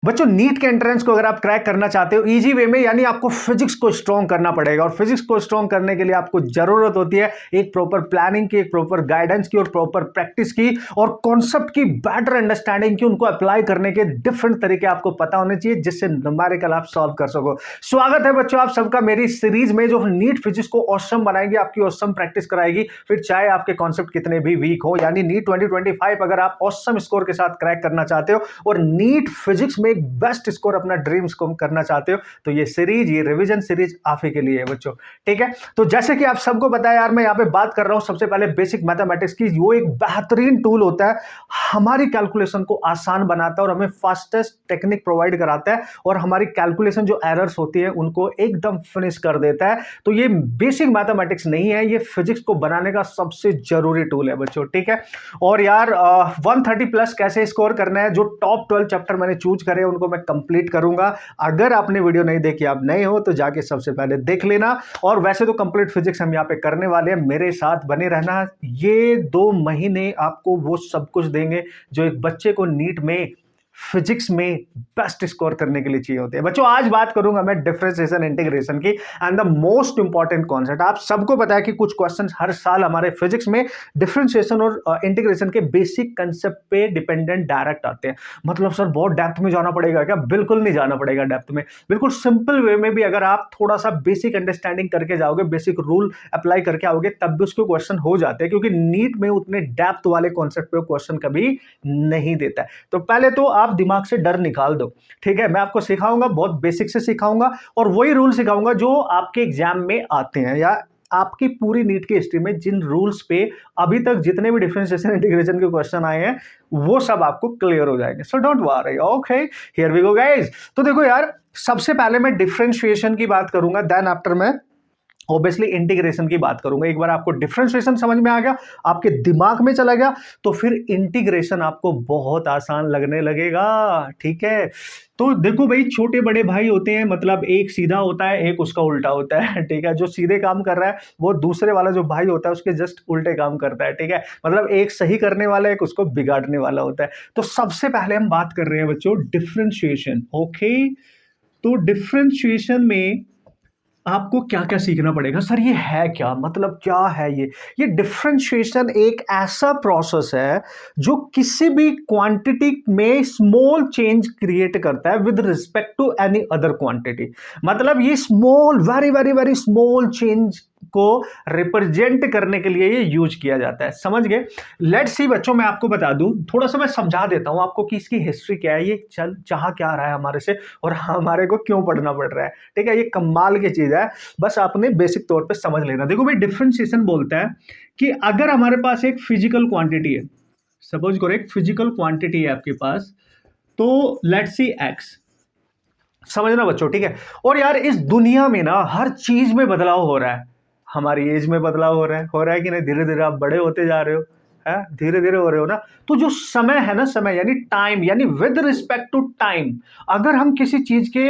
बच्चों नीट के एंट्रेंस को अगर आप क्रैक करना चाहते हो इजी वे में, यानी आपको फिजिक्स को स्ट्रॉन्ग करना पड़ेगा, और फिजिक्स को स्ट्रॉन्ग करने के लिए आपको जरूरत होती है एक प्रॉपर प्लानिंग की, एक प्रॉपर गाइडेंस की, और प्रॉपर प्रैक्टिस की, और कॉन्सेप्ट की बेटर अंडरस्टैंडिंग की। उनको अप्लाई करने के डिफरेंट तरीके आपको पता होने चाहिए जिससे न्यूमेरिकल आप सॉल्व कर सको। स्वागत है बच्चों आप सबका मेरी सीरीज में, जो नीट फिजिक्स को ऑसम बनाएगी, आपकी ऑसम प्रैक्टिस कराएगी, फिर चाहे आपके कॉन्सेप्ट कितने भी वीक हो। यानी नीट 2025 अगर आप ऑसम स्कोर के साथ क्रैक करना चाहते हो और नीट फिजिक्स में एक बेस्ट स्कोर अपना ड्रीम्स को करना चाहते हो, तो ये सीरीज, ये रिवीजन सीरीज आप ही के लिए है बच्चों। ठीक है, तो जैसे कि आप सबको पता है यार, मैं यहां पे बात कर रहा हूं सबसे पहले बेसिक मैथमेटिक्स की। वो एक बेहतरीन टूल होता है, हमारी कैलकुलेशन को आसान बनाता है और हमें फास्टेस्ट टेक्निक प्रोवाइड कराता है, और हमारी कैलकुलेशन जो एरर्स होती है उनको एकदम फिनिश कर देता है। तो ये बेसिक मैथमेटिक्स नहीं है, ये फिजिक्स को बनाने का सबसे जरूरी टूल है बच्चों। ठीक है, और यार 130 प्लस कैसे स्कोर करना है, जो टॉप 12 चैप्टर मैंने चूज करे उनको मैं कंप्लीट करूंगा। अगर आपने वीडियो नहीं देखी, आप नए हो तो जाके सबसे पहले देख लेना। और वैसे तो कंप्लीट फिजिक्स हम यहाँ पे करने वाले हैं, मेरे साथ बने रहना। ये 2 महीने आपको वो सब कुछ देंगे जो एक बच्चे को नीट में फिजिक्स में बेस्ट स्कोर करने के लिए चाहिए होते हैं बच्चों। आज बात करूंगा मैं डिफरेंशिएशन इंटीग्रेशन की, and the most important concept. आप सबको पता है कि कुछ क्वेश्चंस हर साल हमारे फिजिक्स में डिफरेंशिएशन और इंटीग्रेशन के बेसिक कंसेप्ट पे डिपेंडेंट डायरेक्ट आते हैं। मतलब सर बहुत डेप्थ में जाना पड़ेगा क्या? बिल्कुल नहीं जाना पड़ेगा डेप्थ में, बिल्कुल सिंपल वे में भी अगर आप थोड़ा सा बेसिक अंडरस्टैंडिंग करके जाओगे, बेसिक रूल अप्लाई करके आओगे, तब भी उसके क्वेश्चन हो जाते हैं, क्योंकि नीट में उतने डेप्थ वाले कॉन्सेप्ट पे क्वेश्चन कभी नहीं देता है। तो पहले तो आप दिमाग से डर निकाल दो। ठीक है, मैं आपको सिखाऊंगा, बहुत बेसिक से सिखाऊंगा, और वही रूल सिखाऊंगा जो आपके एग्जाम में आते हैं, या आपकी पूरी नीट की हिस्ट्री में जिन रूल्स पे अभी तक जितने भी डिफरेंशिएशन इंटीग्रेशन के क्वेश्चन आए हैं वो सब आपको क्लियर हो जाएंगे। So don't worry, okay, here we go guys. तो देखो यार, सबसे पहले मैं डिफरेंशिएशन की बात करूंगा, देन आफ्टर मैं ऑब्वियसली इंटीग्रेशन की बात करूंगा। एक बार आपको डिफरेंशिएशन समझ में आ गया, आपके दिमाग में चला गया, तो फिर इंटीग्रेशन आपको बहुत आसान लगने लगेगा। ठीक है, तो देखो भाई, छोटे बड़े भाई होते हैं, मतलब एक सीधा होता है, एक उसका उल्टा होता है। ठीक है, जो सीधे काम कर रहा है वो दूसरे वाला जो भाई होता है उसके जस्ट उल्टे काम करता है। ठीक है, मतलब एक सही करने वाला, एक उसको बिगाड़ने वाला होता है। तो सबसे पहले हम बात कर रहे हैं बच्चों डिफरेंशिएशन। ओके, तो डिफरेंशिएशन में आपको क्या क्या सीखना पड़ेगा? सर ये है क्या, मतलब क्या है ये डिफरेंशिएशन एक ऐसा प्रोसेस है जो किसी भी क्वांटिटी में स्मॉल चेंज क्रिएट करता है with respect to any other quantity. मतलब ये small, very very very small change को रिप्रेजेंट करने के लिए ये यूज किया जाता है। समझ गए? लेट्स सी बच्चों, मैं आपको बता दूं, थोड़ा सा मैं समझा देता हूं आपको कि इसकी हिस्ट्री क्या है, ये चल चाह क्या रहा है हमारे से, और हमारे को क्यों पढ़ना पड़ रहा है। ठीक है, ये कमाल की चीज है, बस आपने बेसिक तौर पे समझ लेना। देखो भाई, डिफरेंशिएशन बोलता है कि अगर हमारे पास एक फिजिकल क्वांटिटी है, सपोज करो एक फिजिकल क्वांटिटी है आपके पास, तो लेट्स सी एक्स, समझना बच्चों। ठीक है, और यार इस दुनिया में ना हर चीज में बदलाव हो रहा है, हमारी एज में बदलाव हो रहा है कि नहीं? धीरे धीरे आप बड़े होते जा रहे हो, है धीरे धीरे हो रहे हो ना। तो जो समय है ना, समय यानी टाइम, यानी विद रिस्पेक्ट टू टाइम, अगर हम किसी चीज के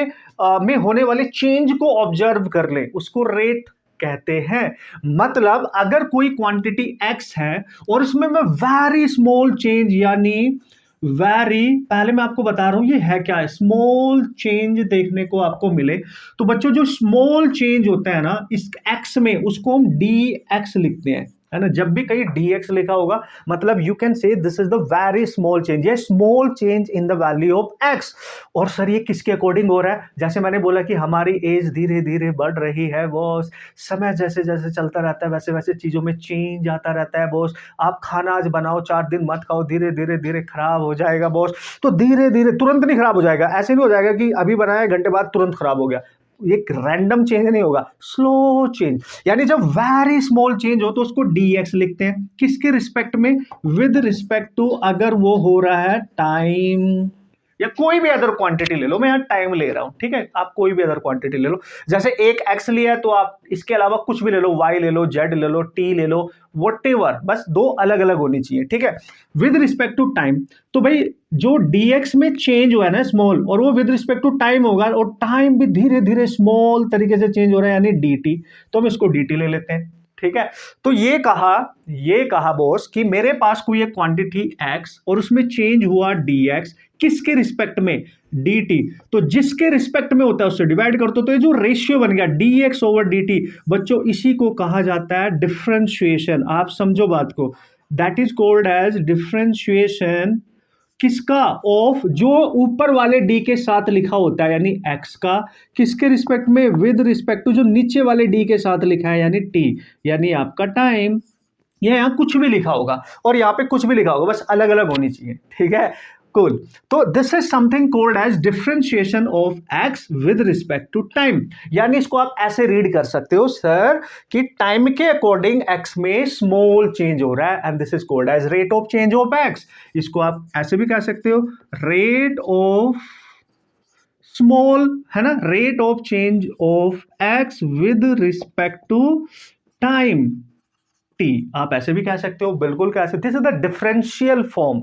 में होने वाले चेंज को ऑब्जर्व कर ले, उसको रेट कहते हैं। मतलब अगर कोई क्वांटिटी एक्स है और उसमें मैं वेरी स्मॉल चेंज, यानी वेरी, पहले मैं आपको बता रहा हूं ये है क्या, स्मॉल चेंज देखने को आपको मिले, तो बच्चों जो स्मॉल चेंज होता है ना इस एक्स में, उसको हम डी एक्स लिखते हैं, है ना। जब भी कहीं dx लिखा होगा, मतलब you can say this is the very small change, ये small change in the value of x। और सर ये किसके अकॉर्डिंग हो रहा है? जैसे मैंने बोला कि हमारी एज धीरे धीरे बढ़ रही है बॉस, समय जैसे जैसे चलता रहता है वैसे वैसे चीजों में चेंज आता रहता है बॉस। आप खाना आज बनाओ, 4 दिन मत खाओ, धीरे धीरे धीरे खराब हो जाएगा बॉस। तो धीरे धीरे, तुरंत नहीं खराब हो जाएगा, ऐसे नहीं हो जाएगा कि अभी बनाया घंटे बाद तुरंत खराब हो गया। एक रैंडम चेंज नहीं होगा, स्लो चेंज। यानी जब वेरी स्मॉल चेंज हो तो उसको dx लिखते हैं, किसके रिस्पेक्ट में? विद रिस्पेक्ट टू, अगर वो हो रहा है टाइम, या कोई भी अदर क्वांटिटी ले लो, मैं यहाँ टाइम ले रहा हूं। ठीक है, आप कोई भी अदर क्वांटिटी ले लो, जैसे एक x लिया है तो आप इसके अलावा कुछ भी ले लो, y ले लो, z ले लो, t ले लो, व्हाटएवर, बस 2 अलग अलग होनी चाहिए। ठीक है, विद रिस्पेक्ट टू टाइम। तो भाई जो dx में चेंज हुआ है ना स्मॉल, और वो विद रिस्पेक्ट टू टाइम होगा, और टाइम भी धीरे धीरे स्मॉल तरीके से चेंज हो रहा है, यानी dt, तो हम इसको dt ले लेते हैं। ठीक है, तो ये कहा बॉस कि मेरे पास कोई एक क्वांटिटी x और उसमें चेंज हुआ dx, किसके रिस्पेक्ट में? डी टी, तो जिसके रिस्पेक्ट में होता है उससे डिवाइड कर दो, तो ये जो रेशियो बन गया D x over D T, बच्चों इसी को कहा जाता है डिफरेंशिएशन। आप समझो बात को, that is called as differentiation किसका, ऑफ जो ऊपर वाले डी के साथ लिखा होता है यानी एक्स का, किसके रिस्पेक्ट में, विद रिस्पेक्ट टू जो नीचे वाले डी के साथ लिखा है यानी टी, यानी आपका टाइम। ये यहाँ कुछ भी लिखा होगा और यहाँ पे कुछ भी लिखा होगा, बस अलग अलग होनी चाहिए, ठीक है, कूल। तो this is something called as differentiation of X with respect to time, यानी इसको आप ऐसे रीड कर सकते हो सर कि टाइम के अकॉर्डिंग एक्स में स्मॉल चेंज हो रहा है and this is called as rate of change of X. इसको आप ऐसे भी कह सकते हो रेट ऑफ स्मॉल, है ना, rate of change of X with respect to time T, आप ऐसे भी कह सकते हो, बिल्कुल कह सकते। This is the differential form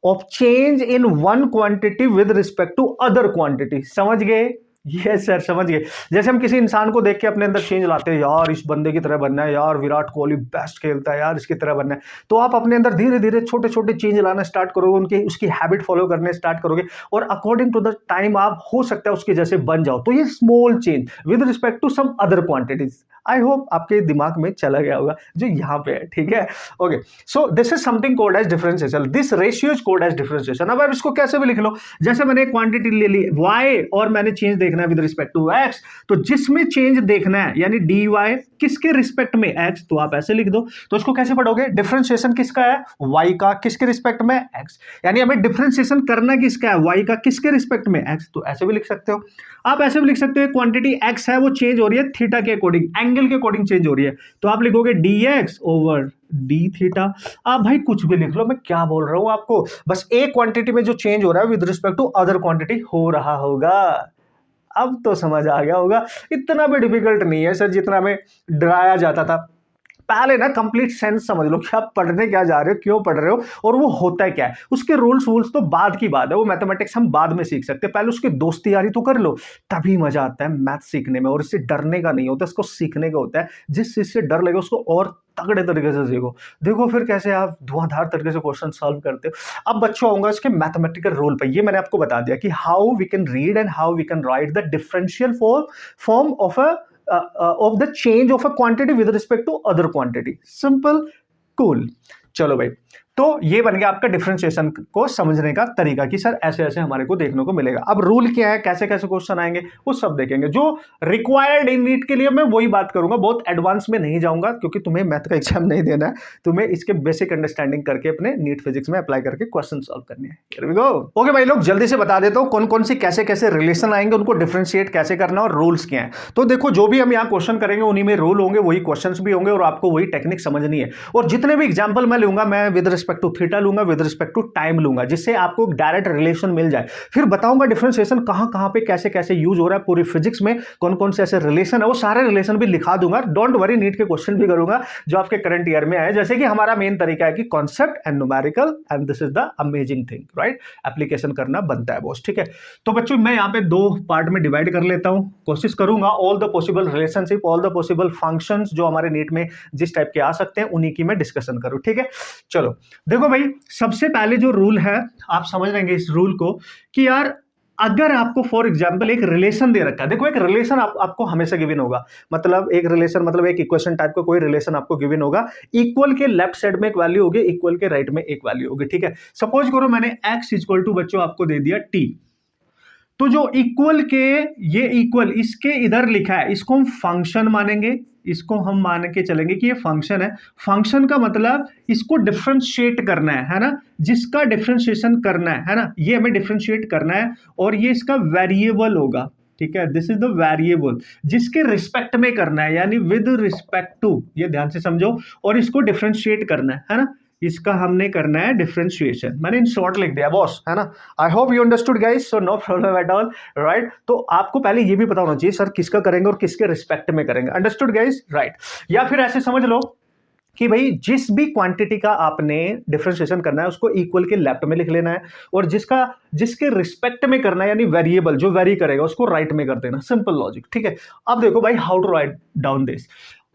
of change in one quantity with respect to other quantity. समझ गए? यस सर, समझ गए। जैसे हम किसी इंसान को देख के अपने अंदर चेंज लाते हैं, यार इस बंदे की तरह बनना है, यार विराट कोहली बेस्ट खेलता है, यार इसकी तरह बनना है, तो आप अपने अंदर धीरे धीरे छोटे छोटे चेंज लाना स्टार्ट करोगे, उनके उसकी हैबिट फॉलो करने स्टार्ट करोगे और अकॉर्डिंग टू द टाइम आप हो सकता है उसके जैसे बन जाओ। तो ये small change with respect to some other quantities, I hope आपके दिमाग में चला गया होगा जो यहाँ पे है, ठीक है, okay. So this is something called as differentiation, this ratio is called as differentiation. अब आप इसको कैसे भी लिख लो, जैसे मैंने एक क्वांटिटी ले ली y और मैंने चेंज देखना है विद रिस्पेक्ट टू x, तो जिसमें चेंज देखना है यानी dy किसके रिस्पेक्ट में x, तो आप ऐसे लिख दो। तो इसको कैसे पढ़ोगे, डिफरेंशिएशन किसका है, y का, किसके रिस्पेक्ट में, x, यानी हमें डिफरेंशिएशन करना किसका है, y का, किसके रिस्पेक्ट में, x, तो ऐसे भी लिख सकते हो। आप ऐसे भी लिख सकते हो क्वांटिटी x है वो चेंज हो रही है थीटा के अकॉर्डिंग, एंगल के अकॉर्डिंग चेंज हो रही है, तो आप लिखोगे dx ओवर d थीटा। आप भाई कुछ भी लिख लो, मैं क्या बोल रहा हूं आपको, बस एक क्वांटिटी में जो चेंज हो रहा है with respect to other quantity हो रहा होगा। अब तो समझ आ गया होगा, इतना भी डिफिकल्ट नहीं है सर जितना हमें डराया जाता था। पहले ना कंप्लीट सेंस समझ लो कि आप पढ़ने क्या जा रहे हो, क्यों पढ़ रहे हो और वो होता है क्या है। उसके रूल्स वूल्स तो बाद की बात है, वो मैथमेटिक्स हम बाद में सीख सकते हैं, पहले उसकी दोस्ती यारी तो कर लो, तभी मजा आता है मैथ सीखने में। और इससे डरने का नहीं होता, इसको सीखने का होता है। जिस चीज से डर लगे उसको और तगड़े तरीके से सीखो, देखो फिर कैसे आप धुआंधार तरीके से क्वेश्चन सॉल्व करते हो। अब बच्चों आऊंगा इसके मैथमेटिकल रूल पे। ये मैंने आपको बता दिया कि how we can read and how we can write the differential form of the change of a quantity with respect to other quantity. Simple, cool. चलो भाई, तो ये बन गया आपका डिफरेंशिएशन को समझने का तरीका कि सर ऐसे ऐसे हमारे को देखने को मिलेगा। अब रूल क्या है, कैसे कैसे क्वेश्चन आएंगे, वो सब देखेंगे। जो रिक्वायर्ड इन नीट के लिए मैं वही बात करूंगा, बहुत एडवांस में नहीं जाऊंगा क्योंकि तुम्हें मैथ का एग्जाम नहीं देना है, तुम्हें इसके बेसिक अंडरस्टैंडिंग करके अपने नीट फिजिक्स में अप्लाई करके क्वेश्चन सॉल्व करने हैं। Here we go. ओके भाई लोग, जल्दी से बता देता हूँ कौन कौन सी कैसे कैसे रिलेशन आएंगे, उनको डिफरेंशिएट कैसे करना और रूल्स क्या है। तो देखो, जो भी हम यहाँ क्वेश्चन करेंगे उन्हीं में रूल होंगे, वही क्वेश्चन भी होंगे और आपको वही टेक्निक समझनी है। और जितने भी एग्जाम्पल मैं लूंगा, मैं विद रिस्पेक्ट टू थीटा लूंगा, विद रिस्पेक्ट टू टाइम लूंगा, जिससे आपको डायरेक्ट रिलेशन मिल जाए। फिर बताऊंगा डिफरेंशिएशन कहां कहां पे कैसे कैसे यूज हो रहा है, पूरी फिजिक्स में कौन कौन से ऐसे रिलेशन है, वो सारे रिलेशन भी लिखा दूंगा। डोंट वरी, नीट के क्वेश्चन भी करूंगा जो आपके करंट ईयर में आए। जैसे कि हमारा मेन तरीका है कि concept and numerical, and this is the amazing thing, right, application करना बनता है बॉस, ठीक है। तो बच्चों मैं यहाँ पे दो पार्ट में डिवाइड कर लेता हूं, कोशिश करूंगा all the possible relationship, all the possible functions जो हमारे नीट में जिस टाइप के आ सकते हैं उन्हीं की मैं डिस्कशन करूं, ठीक है। चलो देखो भाई, सबसे पहले जो रूल है आप समझ लेंगे इस रूल को कि यार अगर आपको फॉर एग्जांपल एक रिलेशन दे रखा है, देखो एक रिलेशन आपको हमेशा गिवन होगा, मतलब एक रिलेशन मतलब एक इक्वेशन टाइप का कोई रिलेशन आपको गिवन होगा। इक्वल के लेफ्ट साइड में एक वैल्यू होगी, इक्वल के राइट में एक वैल्यू होगी, ठीक है। सपोज करो मैंने x इक्वल टू बच्चों आपको दे दिया t, तो जो इक्वल के ये इक्वल इसके इधर लिखा है इसको हम फंक्शन मानेंगे, इसको हम मान के चलेंगे कि ये फंक्शन है। फंक्शन का मतलब इसको डिफरेंशिएट करना है ना, जिसका डिफरेंशिएशन करना है ना, ये हमें डिफरेंशिएट करना है और ये इसका वेरिएबल होगा, ठीक है। दिस इज द वेरिएबल जिसके रिस्पेक्ट में करना है, यानी विद रिस्पेक्ट टू, ये ध्यान से समझो, और इसको डिफरेंशिएट करना है ना, इसका हमने करना है डिफरेंशिएशन। मैंने इन शॉर्ट लिख दिया बॉस, है ना। I hope you understood guys, so no problem at all, right. तो आपको पहले ये भी पता होना चाहिए सर किसका करेंगे और किसके रिस्पेक्ट में करेंगे, अंडरस्टूड गाइस, राइट। या फिर ऐसे समझ लो कि भाई जिस भी क्वांटिटी का आपने डिफरेंशिएशन करना है उसको इक्वल के लेफ्ट में लिख लेना है, और जिसके रिस्पेक्ट में करना है यानी वेरिएबल जो वेरी करेगा उसको राइट में कर देना। सिंपल लॉजिक, ठीक है। अब देखो भाई how to write down this.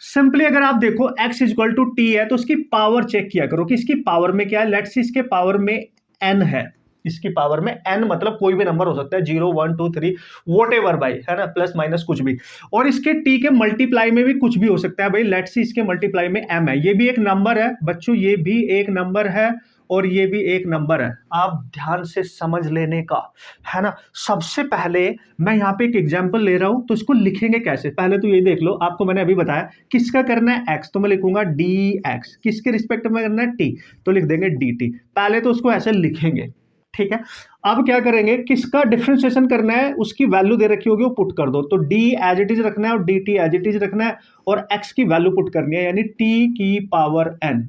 Simply अगर आप देखो x इक्वल टू टी है तो उसकी पावर चेक किया करो कि इसकी पावर में क्या है। लेट्स सी इसके पावर में n है, इसकी पावर में n, मतलब कोई भी नंबर हो सकता है 0 1 2 3 वॉट एवर भाई, है ना, प्लस माइनस कुछ भी। और इसके t के मल्टीप्लाई में भी कुछ भी हो सकता है भाई। लेट्स सी इसके मल्टीप्लाई में m है, ये भी एक नंबर है बच्चों, ये भी एक नंबर है और ये भी एक नंबर है। आप ध्यान से समझ लेने का, है ना। सबसे पहले मैं यहाँ पे एक एग्जांपल ले रहा हूं, तो इसको लिखेंगे कैसे, पहले तो ये देख लो। आपको मैंने अभी बताया किसका करना है x, तो मैं लिखूंगा dx, किसके रिस्पेक्ट में करना है t, तो लिख देंगे dt। पहले तो उसको ऐसे लिखेंगे, ठीक है। अब क्या करेंगे, किसका डिफरेंशिएशन करना है, उसकी वैल्यू दे रखी होगी वो पुट कर दो, तो d एज इट इज रखना है और dt एज इट इज रखना है और x की वैल्यू पुट करनी है, यानी t की पावर n।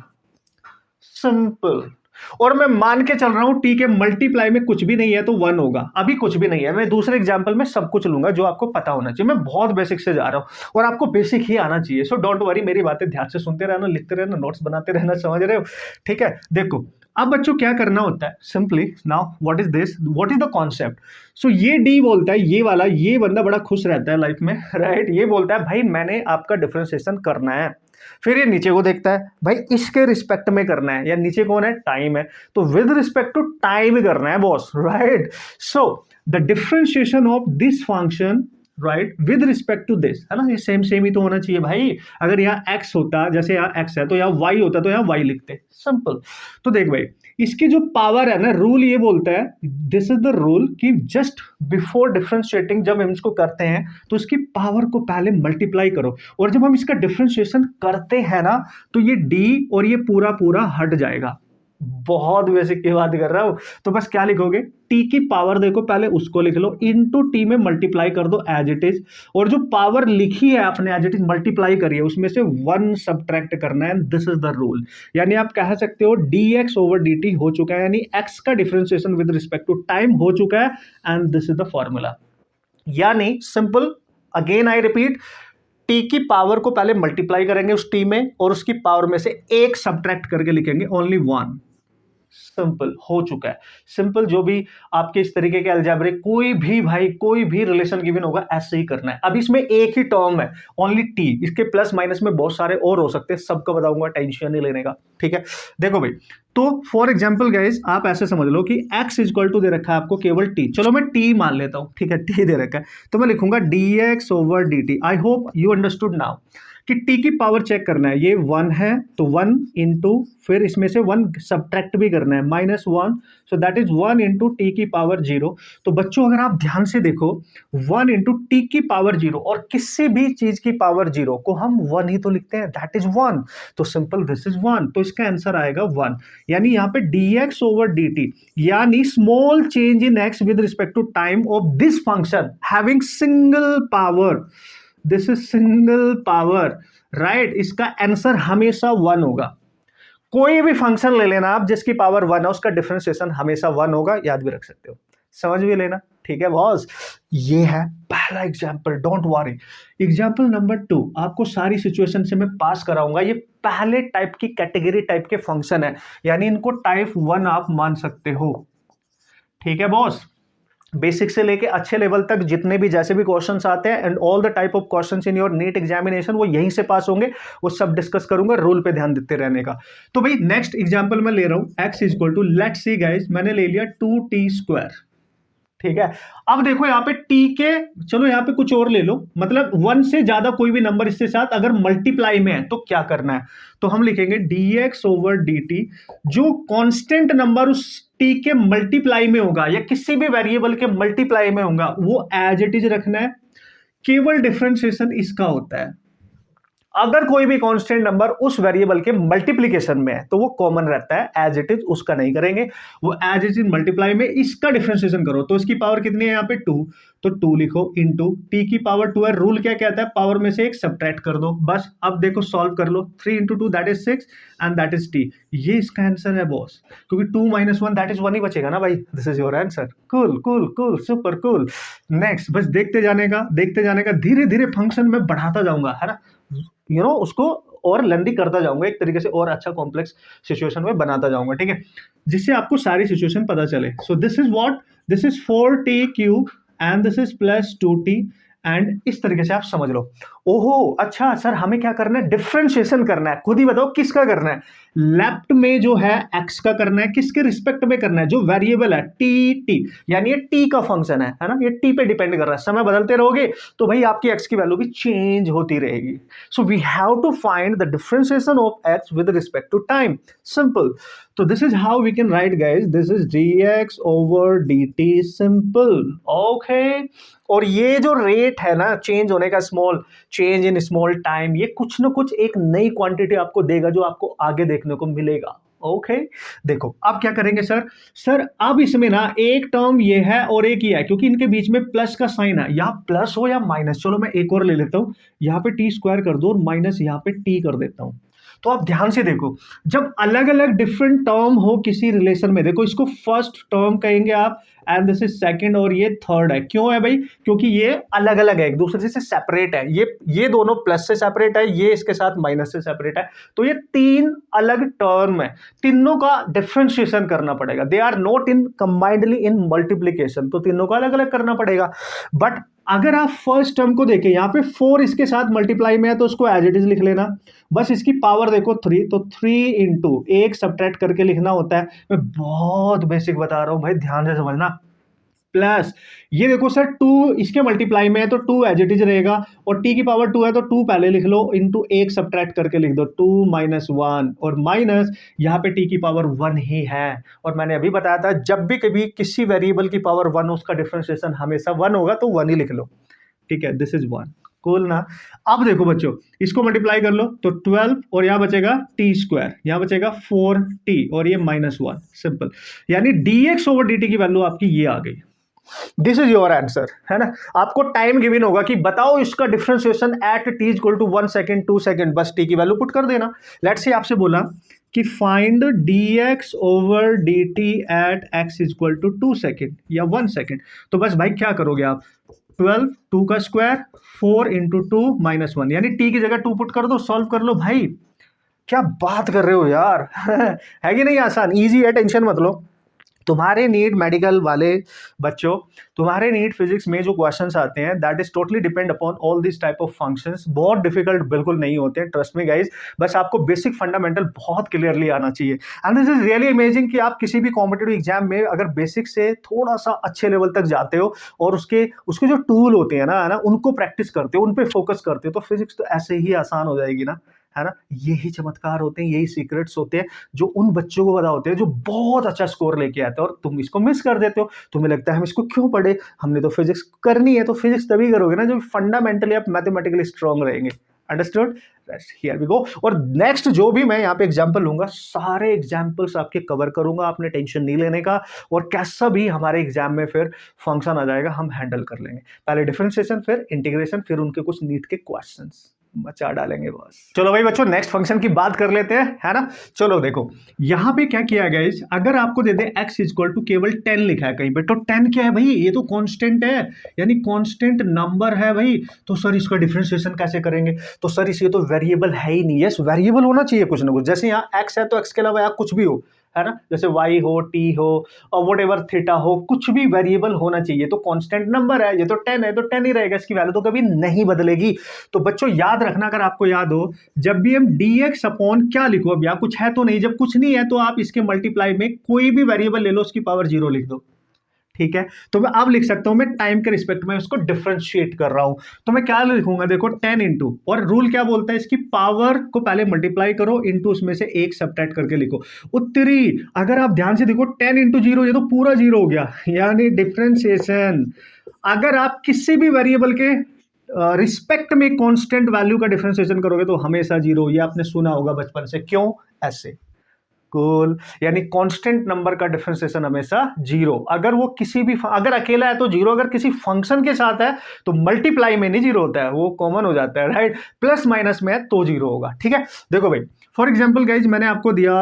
सिंपल। और मैं मान के चल रहा हूं t के मल्टीप्लाई में कुछ भी नहीं है तो 1 होगा, अभी कुछ भी नहीं है। मैं दूसरे एग्जांपल में सब कुछ लूंगा जो आपको पता होना चाहिए। मैं बहुत बेसिक से जा रहा हूं और आपको बेसिक ही आना चाहिए, सो डोंट वरी, मेरी बातें ध्यान से सुनते रहना, लिखते रहना, नोट्स बनाते रहना, समझ रहे हो, ठीक है। देखो अब बच्चों क्या करना होता है, simply now what is this, what is the concept. So ये डी बोलता है, ये वाला, ये बंदा बड़ा खुश रहता है लाइफ में, राइट। ये बोलता है भाई मैंने आपका डिफरेंशिएशन करना है। फिर ये नीचे को देखता है, भाई इसके रिस्पेक्ट में करना है, या नीचे कौन है, टाइम है, तो विद रिस्पेक्ट टू टाइम करना है boss, right. So the differentiation of this function, right, with respect to this, है ना, ये सेम सेम ही तो होना चाहिए भाई। अगर यहाँ x होता, जैसे यहाँ x है, तो यहाँ y होता तो यहाँ y लिखते, सिंपल। तो देख भाई, इसकी जो पावर है ना, रूल ये बोलता है, दिस इज द रूल कि जस्ट बिफोर डिफरेंशिएटिंग जब हम इसको करते हैं तो इसकी पावर को पहले मल्टीप्लाई करो, और जब हम इसका डिफरेंशिएशन करते हैं ना तो ये d और ये पूरा पूरा हट जाएगा। बहुत बेसिक की बात कर रहा हूं, तो बस क्या लिखोगे, t की पावर देखो पहले उसको लिख लो, इनटू t में मल्टीप्लाई कर दो एज इट इज, और जो पावर लिखी है आपने एज इट इज मल्टीप्लाई करिए, उसमें से 1 सब्ट्रैक्ट करना है, दिस इज द रूल। यानी आप कह सकते हो dx ओवर dt हो चुका है, यानी x का differentiation with respect to time हो चुका है, and this is the formula. यानी simple, again I repeat, t की पावर को पहले मल्टीप्लाई करेंगे उस t में, और उसकी पावर में से 1 सब्ट्रैक्ट करके लिखेंगे, ओनली 1। सिंपल हो चुका है। सिंपल, जो भी आपके इस तरीके के अलजेब्रिक कोई भी भाई कोई भी रिलेशन गिवन होगा ऐसे ही करना है। अब इसमें एक ही टर्म है, ओनली टी, इसके प्लस माइनस में बहुत सारे और हो सकते हैं, सबको बताऊंगा, टेंशन नहीं लेने का, ठीक है। देखो भाई, तो फॉर एग्जाम्पल गाइज आप ऐसे समझ लो कि x इक्वल टू दे रखा है आपको केवल t, चलो मैं t मान लेता हूं, ठीक है, t दे रखा है, तो मैं लिखूंगा dx over dt। I hope you understood now कि t की पावर चेक करना है, ये 1 है तो 1 इंटू, फिर इसमें से 1 सब्ट्रैक्ट भी करना है, -1, so that is 1 into T की पावर 0। तो बच्चों अगर आप ध्यान से देखो, 1 इंटू टी की पावर 0, और किसी भी चीज की पावर 0 को हम 1 ही तो लिखते हैं, दैट इज 1, तो सिंपल दिस इज 1, तो इसका आंसर आएगा 1। यानी यहाँ पे dx ओवर dt, यानी small change in x with respect to time of this function having single power, this is single power, right. इसका आंसर हमेशा 1 होगा। कोई भी फंक्शन ले लेना आप जिसकी पावर 1 है, उसका डिफरेंशिएशन हमेशा 1 होगा, याद भी रख सकते हो, समझ भी लेना, ठीक है बॉस। ये है पहला example, don't worry. Example number 2 आपको सारी सिचुएशन से मैं पास कराऊंगा। ये पहले टाइप की कैटेगरी टाइप के फंक्शन है, यानी इनको टाइप 1 आप मान सकते हो, ठीक है बॉस। बेसिक से लेके अच्छे लेवल तक जितने भी जैसे भी क्वेश्चंस आते हैं, and all the type of questions in your NEET examination, वो यहीं से पास होंगे, वो सब डिस्कस करूंगा, रूल पे ध्यान देते रहने का। तो भाई नेक्स्ट एग्जांपल मैं ले रहा हूं, x equal to, let's see guys, मैंने ले लिया 2t², ठीक है। अब देखो यहाँ पे t के, चलो यहाँ पे कुछ और ले लो, मतलब 1 से ज्यादा कोई भी नंबर इसके साथ अगर मल्टीप्लाई में है तो क्या करना है, तो हम लिखेंगे dx ओवर dt, जो कांस्टेंट नंबर उस t के मल्टीप्लाई में होगा या किसी भी वेरिएबल के मल्टीप्लाई में होगा वो एज इट इज रखना है, केवल डिफरेंशिएशन इसका होता है। अगर कोई भी कांस्टेंट नंबर उस वेरिएबल के मल्टीप्लिकेशन में है तो वो कॉमन रहता है, एज इट इज उसका नहीं करेंगे, वो एज इट इज मल्टीप्लाई में इसका डिफरेंशिएशन करो। तो इसकी पावर कितनी है यहाँ पे 2, तो 2 लिखो इंटू टी की पावर 2 है, रूल क्या कहता है, पावर में से एक सब्ट्रैक्ट कर दो, बस। अब देखो सॉल्व कर लो, 3 into 2 that is 6 and that is T, ये इसका आंसर है बॉस, क्योंकि 2 - 1 दैट इज 1 ही बचेगा ना भाई, this is your answer. Cool cool cool, super cool. Next, बस देखते जाने का, धीरे धीरे फंक्शन में बढ़ाता जाऊंगा, है ना, यू नो, उसको और लेंदी करता जाऊंगा एक तरीके से, और अच्छा कॉम्प्लेक्स सिचुएशन में बनाता जाऊंगा, ठीक है, जिससे आपको सारी सिचुएशन पता चले। सो this is what, this is 4t³ and this is +2t, and इस तरीके से आप समझ लो। ओहो अच्छा सर, हमें क्या करना है, डिफरेंशिएशन करना है। खुद ही बताओ किसका करना है, लेफ्ट में जो है x का करना है, किसके रिस्पेक्ट में करना है, जो वेरिएबल है t, यानी ये t का फंक्शन है ना, ये t पे डिपेंड कर रहा है। समय बदलते रहोगे तो भाई आपकी x की वैल्यू भी चेंज होती रहेगी। So we have to find the differentiation of x with respect to time, simple. तो this is how we can write guys, this is dx over dt, simple, okay. और ये जो rate है ना change होने का, small change in small time, ये कुछ ना कुछ एक नई क्वांटिटी आपको देगा जो आपको आगे देखने को मिलेगा, ओके। देखो अब क्या करेंगे सर अब इसमें ना एक टर्म ये है और एक ही है, क्योंकि इनके बीच में प्लस का साइन है, या प्लस हो या माइनस, चलो मैं एक और ले लेता हूं, यहां पे टी स्क्वायर कर दो और माइनस यहां पे टी कर देता हूं। तो आप ध्यान से देखो, जब अलग अलग डिफरेंट टर्म हो किसी रिलेशन में, देखो इसको फर्स्ट टर्म कहेंगे आप, एंड दिस इज सेकंड और ये थर्ड है। क्यों है भाई, क्योंकि ये अलग अलग है, एक दूसरे से सेपरेट है, ये दोनों प्लस से सेपरेट है, ये इसके साथ माइनस से सेपरेट है। तो ये तीन अलग टर्म है, तीनों का डिफरेंशिएशन करना पड़ेगा। They are not in combinedly in multiplication, तो तीनों का अलग अलग करना पड़ेगा। बट अगर आप फर्स्ट टर्म को देखें, यहां पे 4 इसके साथ मल्टीप्लाई में है तो उसको एज इट इज लिख लेना, बस इसकी पावर देखो 3, तो 3 इंटू एक सब्ट्रैक्ट करके लिखना होता है। मैं बहुत बेसिक बता रहा हूं भाई, ध्यान से समझना। प्लस ये देखो सर 2 इसके मल्टीप्लाई में है तो 2 एज इट इज रहेगा, और t की पावर 2 है तो 2 पहले लिख लो, इंटू एक सब्ट्रैक्ट करके लिख दो 2 माइनस 1, और माइनस यहाँ पे t की पावर 1 ही है। और मैंने अभी बताया था जब भी कभी किसी वेरिएबल की पावर 1 उसका डिफरेंशिएशन हमेशा 1 होगा, तो 1 ही लिख लो, ठीक है। दिस इज 1, कूल ना। अब देखो बच्चों, इसको मल्टीप्लाई कर लो तो 12, और यहां बचेगा टी स्क्वायर, यहां बचेगा 4t, और ये -1, सिंपल। यानी dx ओवर dt की वैल्यू आपकी ये आ गई। दिस इज योर आंसर, है ना। आपको टाइम गिवन होगा कि बताओ इसका differentiation at t equal to 1 second 2 second, बस t की वैल्यू पुट कर देना। लेट्स से आपसे बोला कि find dx over dt at x equal to 2 second या 1 सेकेंड, तो बस भाई क्या करोगे आप, 12 2 का स्क्वायर 4 इंटू 2 माइनस 1, यानी t की जगह 2 पुट कर दो, सॉल्व कर लो। भाई क्या बात कर रहे हो यार है कि नहीं, आसान, इजी है, टेंशन मत लो। तुम्हारे नीट मेडिकल वाले बच्चों, तुम्हारे नीट फिजिक्स में जो क्वेश्चंस आते हैं that is totally depend upon all this type of functions. बहुत डिफिकल्ट बिल्कुल नहीं होते हैं, ट्रस्ट मी गाइज, बस आपको बेसिक फंडामेंटल बहुत क्लियरली आना चाहिए। And this is really amazing कि आप किसी भी कॉम्पिटेटिव एग्जाम में अगर बेसिक से थोड़ा सा अच्छे लेवल तक जाते हो और उसके जो टूल होते हैं ना उनको प्रैक्टिस करते हो, उन पर फोकस करते हो, तो फिजिक्स तो ऐसे ही आसान हो जाएगी ना, है ना। यही चमत्कार होते हैं, यही सीक्रेट्स होते हैं जो उन बच्चों को पता होते हैं जो बहुत अच्छा स्कोर लेके आते हैं, और तुम इसको मिस कर देते हो। तुम्हें लगता है हम इसको क्यों पढ़े, हमने तो फिजिक्स करनी है। तो फिजिक्स तभी करोगे ना जब फंडामेंटली आप मैथमेटिकली स्ट्रांग रहेंगे, अंडरस्टूड। Here we go. और नेक्स्ट जो भी मैं यहाँ पे एग्जांपल लूंगा, सारे एग्जांपल्स आपके कवर करूंगा, आपने टेंशन नहीं लेने का, और कैसा भी हमारे एग्जाम में फिर फंक्शन आ जाएगा हम हैंडल कर लेंगे। पहले डिफरेंशिएशन, फिर इंटीग्रेशन, फिर उनके कुछ नीट के क्वेश्चंस मचा डालेंगे बस। चलो भाई बच्चों, नेक्स्ट फंक्शन की बात कर लेते हैं, है ना। चलो देखो यहां पे क्या किया गया, अगर आपको दे दे x इक्वल टू केवल 10 लिखा है कहीं पे, तो 10 क्या है भाई, ये तो कांस्टेंट है, यानी कांस्टेंट नंबर है भाई। तो सर इसका डिफरेंशिएशन कैसे करेंगे, तो सर ये तो वेरिएबल है ही नहीं। यस, वेरिएबल होना चाहिए कुछ ना कुछ, जैसे यहाँ x है तो x के अलावा यहाँ कुछ भी हो, है ना, जैसे y हो, t हो, और वट एवर थीटा हो, कुछ भी वेरिएबल होना चाहिए। तो कांस्टेंट नंबर है, ये तो 10 है तो 10 ही रहेगा, इसकी वैल्यू तो कभी नहीं बदलेगी। तो बच्चों याद रखना, अगर आपको याद हो, जब भी हम dx अपॉन क्या लिखो, अब यहाँ कुछ है तो नहीं, जब कुछ नहीं है तो आप इसके मल्टीप्लाई में कोई भी वेरिएबल ले लो, उसकी पावर 0 लिख दो, ठीक है। तो मैं अब लिख सकता हूं, मैं टाइम के रिस्पेक्ट में उसको डिफरेंशिएट कर रहा हूं, तो मैं क्या लिखूंगा, देखो 10 इंटू, और रूल क्या बोलता है, इसकी पावर को पहले मल्टीप्लाई करो, इंटू उसमें से एक सब्ट्रैक्ट करके लिखो, उत्तरी। अगर आप ध्यान से देखो 10 इंटू 0, ये तो पूरा 0 हो गया, यानी डिफरेंशिएशन। अगर आप किसी भी वेरिएबल के रिस्पेक्ट में कांस्टेंट वैल्यू का डिफरेंशिएशन करोगे तो हमेशा 0, ये आपने सुना होगा बचपन से, क्यों, ऐसे, कूल। यानी कांस्टेंट नंबर का डिफरेंशिएशन हमेशा 0। अगर वो किसी भी, अगर अकेला है तो 0, अगर किसी फंक्शन के साथ है तो मल्टीप्लाई में नहीं 0 होता है, वो कॉमन हो जाता है, राइट। प्लस माइनस में है तो 0 होगा, ठीक है। देखो भाई फॉर एग्जांपल गाइज, मैंने आपको दिया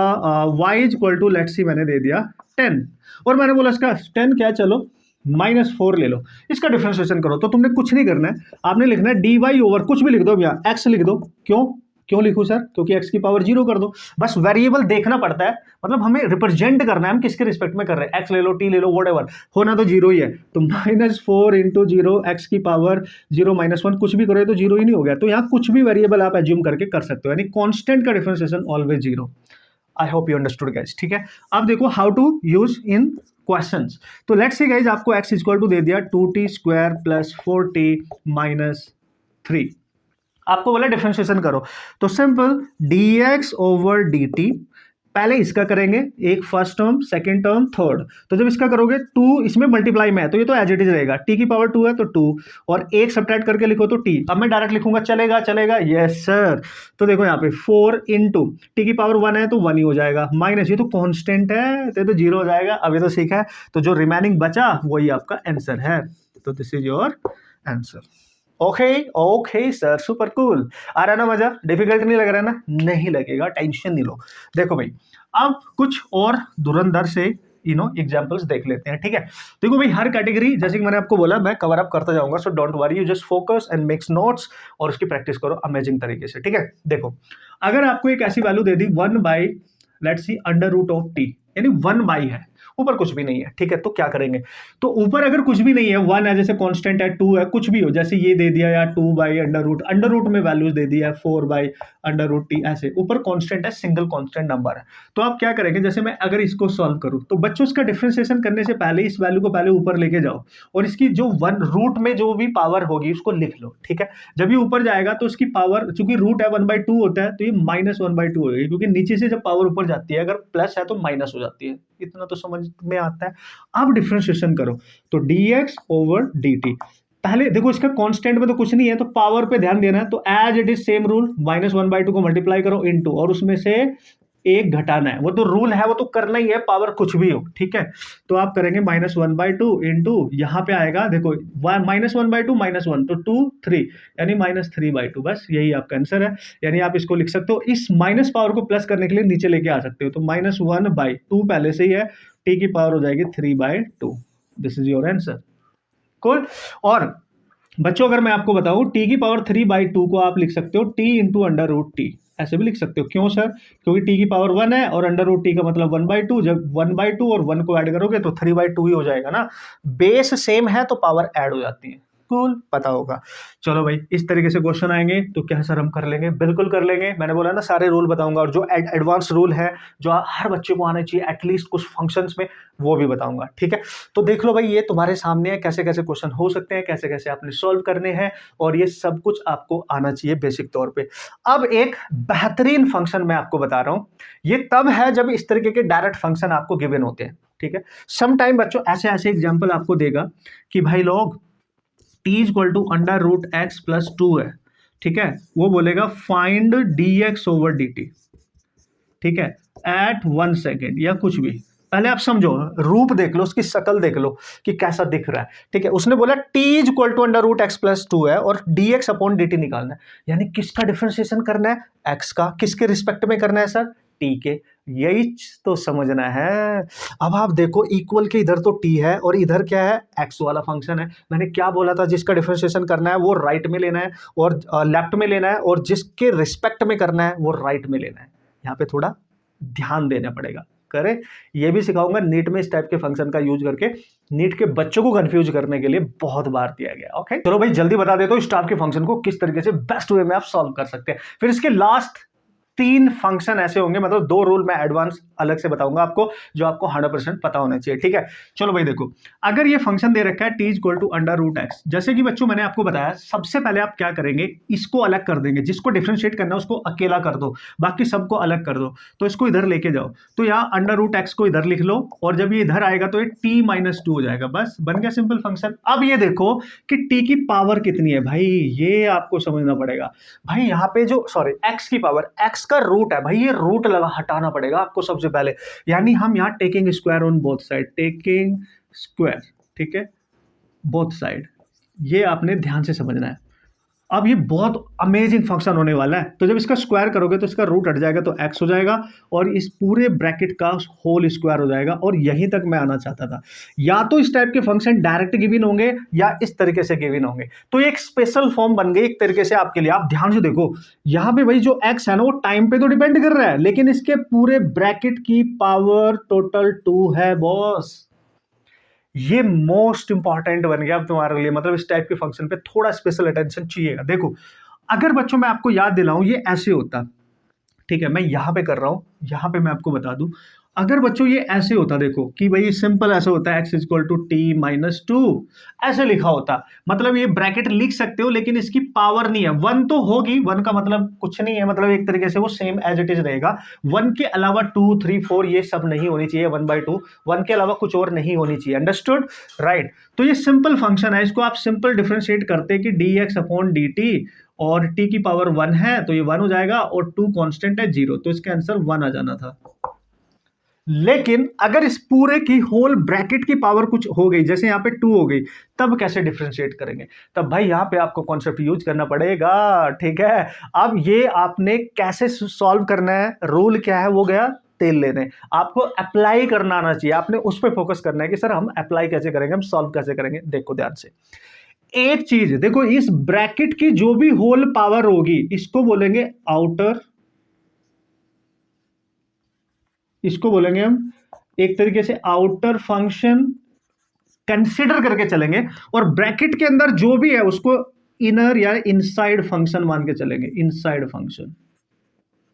y equal to, let's see मैंने दे दिया 10, और मैंने बोला इसका 10 क्या, चलो -4 ले लो, इसका डिफरेंशिएशन करो। तो तुमने कुछ नहीं करना है, आपने लिखना है dy ओवर, कुछ भी लिख दो, यहाँ x लिख दो, क्यों, क्यों लिखूं सर? क्योंकि x की पावर 0 कर दो। बस वेरिएबल देखना पड़ता है, मतलब हमें रिप्रेजेंट करना है हम किसके रिस्पेक्ट में कर रहे हैं, x ले लो, t ले लो, व्हाटएवर, होना तो 0 ही है। तो -4 इंटू 0 x की पावर 0 -1 कुछ भी करो तो 0 ही नहीं हो गया। तो यहाँ कुछ भी वेरिएबल आप एज्यूम करके कर सकते हो, यानी कांस्टेंट का differentiation always 0। I hope you understood guys, ठीक है। अब देखो how to use in questions. तो लेट्स सी गाइस, आपको x इक्वल टू दे दिया 2t² प्लस 4t माइनस 3, आपको बोला डिफरेंशिएशन करो। तो सिंपल dx ओवर dt, पहले इसका करेंगे, एक first term, second term, third. तो जब इसका करोगे 2 इसमें मल्टीप्लाई में है तो ये तो एज इट इज रहेगा, t की पावर 2 है तो 2, और एक सब्ट्रैक्ट करके लिखो तो t। अब मैं डायरेक्ट लिखूंगा, चलेगा? चलेगा, यस सर। तो देखो यहाँ पे 4 इंटू टी की पावर 1 है तो 1 ही हो जाएगा, माइनस ये तो कांस्टेंट है तो 0 हो जाएगा। अब ये तो सीखा है, तो जो रिमेनिंग बचा वही आपका आंसर है। तो this is your answer. Okay okay sir, super cool. आ रहा है ना मजा? डिफिकल्ट नहीं लग रहा है ना? नहीं लगेगा, टेंशन नहीं लो। देखो भाई, अब कुछ और धुरंधर से एग्जांपल्स देख लेते हैं, ठीक है। देखो भाई, हर कैटेगरी जैसे कि मैंने आपको बोला मैं कवर अप करता जाऊंगा, सो don't worry, you just focus and makes notes और उसकी प्रैक्टिस करो अमेजिंग तरीके से, ठीक है। देखो, अगर आपको एक ऐसी वैल्यू दे दी 1 by let's see under root of T, यानी 1 बाई है, ऊपर कुछ भी नहीं है, ठीक है। तो क्या करेंगे? तो ऊपर अगर कुछ भी नहीं है, 1 है, जैसे कांस्टेंट है, 2 है, कुछ भी हो, जैसे ये दे दिया या 2 बाई अंडर रूट में वैल्यूज दे दिया 4 बाई अंडर रूट टी, ऐसे ऊपर कांस्टेंट है, सिंगल कांस्टेंट नंबर है। तो आप क्या करेंगे, जैसे मैं अगर इसको सॉल्व करूं तो बच्चों इसका डिफरेंशिएशन करने से पहले इस वैल्यू को पहले ऊपर लेके जाओ और इसकी जो 1 रूट में जो भी पावर होगी उसको लिख लो, ठीक है। जब ये ऊपर जाएगा तो इसकी पावर, चूंकि रूट है 1/2 होता है, तो ये -1/2 होगी, क्योंकि नीचे से जब पावर ऊपर जाती है, अगर प्लस है तो माइनस हो जाती है। इतना तो समझ में आता है। अब डिफरेंशिएशन करो, तो dx ओवर dt, पहले देखो इसका कांस्टेंट में तो कुछ नहीं है, तो पावर पे ध्यान देना है। तो as it is same rule, -1/2 को मल्टीप्लाई करो इनटू, और उसमें से एक घटाना है, वो तो रूल है, वो तो करना ही है, पावर कुछ भी हो, ठीक है। तो आप करेंगे -1/2 इंटू, यहां पे आएगा देखो -1/2 -1 तो 2 3, यानी -3/2, बस यही आपका आंसर है। यानी आप इसको लिख सकते हो, इस माइनस पावर को प्लस करने के लिए नीचे लेके आ सकते हो। तो -1/2 पहले से ही है, टी की पावर हो जाएगी 3/2। This is your answer. Cool. और बच्चों, अगर मैं आपको बताऊं, टी की पावर 3/2 को आप लिख सकते हो T into under root T, ऐसे भी लिख सकते हो। क्यों सर? क्योंकि टी की पावर 1 है और अंडर रूट टी का मतलब 1/2, जब 1/2 और 1 को ऐड करोगे तो 3/2 ही हो जाएगा ना। बेस सेम है तो पावर ऐड हो जाती है। कूल, पता होगा। चलो भाई, इस तरीके से क्वेश्चन आएंगे तो क्या सर हम कर लेंगे? बिल्कुल कर लेंगे। मैंने बोला ना, सारे रूल बताऊंगा, और जो एडवांस रूल है जो हर बच्चे को आने चाहिए एटलीस्ट कुछ फंक्शंस में, वो भी बताऊंगा, ठीक है। तो देख लो भाई, ये तुम्हारे सामने है, कैसे कैसे क्वेश्चन हो सकते हैं, कैसे कैसे आपने सॉल्व करने हैं, और ये सब कुछ आपको आना चाहिए बेसिक तौर पे। अब एक बेहतरीन फंक्शन मैं आपको बता रहा हूं, ये तब है जब इस तरीके के डायरेक्ट फंक्शन आपको गिवन होते हैं, ठीक है। सम टाइम बच्चों ऐसे ऐसे एग्जाम्पल आपको देगा कि भाई लोग t equal to under root X plus 2 है, ठीक है। वो बोलेगा फाइंड dx ओवर dt, ठीक है, एट 1 सेकेंड या कुछ भी। पहले आप समझो, रूप देख लो, उसकी शक्ल देख लो कि कैसा दिख रहा है, ठीक है। उसने बोला t equal to under root X plus 2 है और dx अपॉन dt निकालना है, यानी किसका डिफरेंशिएशन करना है? x का। किसके रिस्पेक्ट में करना है सर? t के। यही तो समझना है। अब आप देखो, इक्वल के इधर तो t है और इधर क्या है? x वाला फंक्शन है। मैंने क्या बोला था? जिसका डिफरेंशिएशन करना है वो राइट में लेना है और लेफ्ट में लेना है, और जिसके रिस्पेक्ट में करना है वो राइट में लेना है। यहाँ पे थोड़ा ध्यान देना पड़ेगा। करें, ये भी सिखाऊंगा नीट में, इस टाइप के फंक्शन का यूज करके नीट के बच्चों को कंफ्यूज करने के लिए बहुत बार दिया गया। ओके, चलो भाई जल्दी बता देता हूं इस टाइप के फंक्शन को किस तरीके से बेस्ट वे में आप सॉल्व कर सकते हैं। फिर इसके लास्ट 3 फंक्शन ऐसे होंगे, मतलब 2 रूल मैं एडवांस अलग से बताऊंगा आपको, जो आपको 100% पता होना चाहिए, ठीक है। चलो भाई देखो, अगर ये फंक्शन दे रखा है t equal to under root X, जैसे कि बच्चों मैंने आपको बताया, सबसे पहले आप क्या करेंगे, इसको अलग कर देंगे, जिसको डिफरेंशिएट करना है उसको अकेला कर दो, बाकी सबको अलग कर दो। तो इसको इधर लेके जाओ, तो यहाँ अंडर रूट एक्स को इधर लिख लो, और जब ये इधर आएगा तो ये t-2 हो जाएगा, बस बन गया सिंपल फंक्शन। अब ये देखो कि t की पावर कितनी है भाई, ये आपको समझना पड़ेगा भाई। यहाँ पे जो x की पावर, x का रूट है भाई, ये रूट लगा हटाना पड़ेगा आपको सबसे पहले, यानी हम यहाँ taking square on both side, taking square, ठीक है, बोथ साइड, ये आपने ध्यान से समझना है। अब ये बहुत अमेजिंग फंक्शन होने वाला है। तो जब इसका स्क्वायर करोगे तो इसका रूट हट जाएगा तो x हो जाएगा और इस पूरे ब्रैकेट का होल स्क्वायर हो जाएगा। और यहीं तक मैं आना चाहता था। या तो इस टाइप के फंक्शन डायरेक्ट गिवन होंगे या इस तरीके से गिवन होंगे। तो एक स्पेशल फॉर्म बन गई एक तरीके से आपके लिए। आप ध्यान से देखो, यहां पे भाई जो x है ना वो टाइम पे तो डिपेंड कर रहा है, लेकिन इसके पूरे ब्रैकेट की पावर टोटल 2 है बॉस। ये मोस्ट इंपॉर्टेंट बन गया अब तुम्हारे लिए। मतलब इस टाइप के फंक्शन पे थोड़ा स्पेशल अटेंशन चाहिएगा। देखो, अगर बच्चों मैं आपको याद दिलाऊं, ये ऐसे होता, ठीक है, मैं यहां पे कर रहा हूं, यहां पे मैं आपको बता दूं, अगर बच्चों ये ऐसे होता, देखो कि भाई सिंपल ऐसे होता है, x equal to T minus two, ऐसे लिखा होता, मतलब ये ब्रैकेट लिख सकते हो लेकिन इसकी पावर नहीं है। वन तो होगी, वन का मतलब कुछ नहीं है, मतलब एक तरीके से वो सेम एज इट इज रहेगा। वन के अलावा 2 3 4 ये सब नहीं होनी चाहिए, 1/2 वन के अलावा कुछ और नहीं होनी चाहिए। Understood, right. तो ये सिंपल फंक्शन है, इसको आप सिंपल डिफरेंशिएट करते कि D x upon D T, और t की पावर 1 है तो ये 1 हो जाएगा, और 2 कांस्टेंट है 0, तो इसका आंसर 1 आ जाना था। लेकिन अगर इस पूरे की होल ब्रैकेट की पावर कुछ हो गई, जैसे यहां पे 2 हो गई, तब कैसे डिफरेंशिएट करेंगे? तब भाई यहां पे आपको कॉन्सेप्ट यूज करना पड़ेगा, ठीक है। अब ये आपने कैसे सॉल्व करना है, रूल क्या है, वो गया तेल लेने। आपको अप्लाई करना आना चाहिए, आपने उस पर फोकस करना है कि सर हम अप्लाई कैसे करेंगे, हम सॉल्व कैसे करेंगे। देखो ध्यान से एक चीज, देखो इस ब्रैकेट की जो भी होल पावर होगी इसको बोलेंगे आउटर, इसको बोलेंगे हम एक तरीके से आउटर फंक्शन कंसिडर करके चलेंगे, और ब्रैकेट के अंदर जो भी है उसको इनर या इनसाइड फंक्शन मान के चलेंगे, इनसाइड फंक्शन,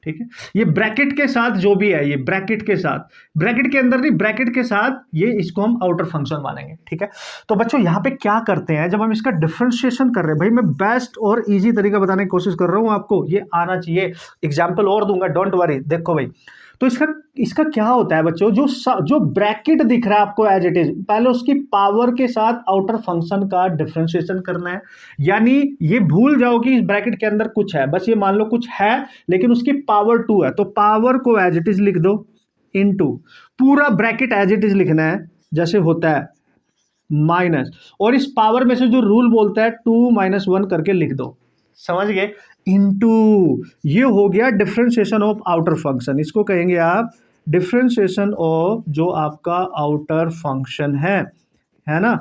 ठीक है। ये ब्रैकेट के साथ जो भी है, ये ब्रैकेट के साथ, ब्रैकेट के अंदर नहीं, ब्रैकेट के साथ, ये इसको हम आउटर फंक्शन मानेंगे, ठीक है। तो बच्चों यहां पे क्या करते हैं, जब हम इसका डिफरेंशिएशन कर रहे हैं, भाई मैं बेस्ट और इजी तरीका बताने की कोशिश कर रहा हूं, आपको ये आना चाहिए। एग्जाम्पल और दूंगा, डोंट वरी। देखो भाई, तो इसका इसका क्या होता है बच्चों, जो ब्रैकेट दिख रहा है आपको एज इट इज, पहले उसकी पावर के साथ आउटर फंक्शन का डिफरेंशिएशन करना है। यानी ये भूल जाओ कि इस ब्रैकेट के अंदर कुछ है, बस ये मान लो कुछ है लेकिन उसकी पावर 2 है, तो पावर को एज इट इज लिख दो इनटू पूरा ब्रैकेट एज इट इज लिखना है जैसे होता है माइनस, और इस पावर में से जो रूल बोलता है 2 - 1 करके लिख दो, समझ गए, इनटू। ये हो गया डिफरेंशिएशन ऑफ आउटर फंक्शन, इसको कहेंगे आप डिफरेंशिएशन ऑफ जो आपका आउटर फंक्शन है ना।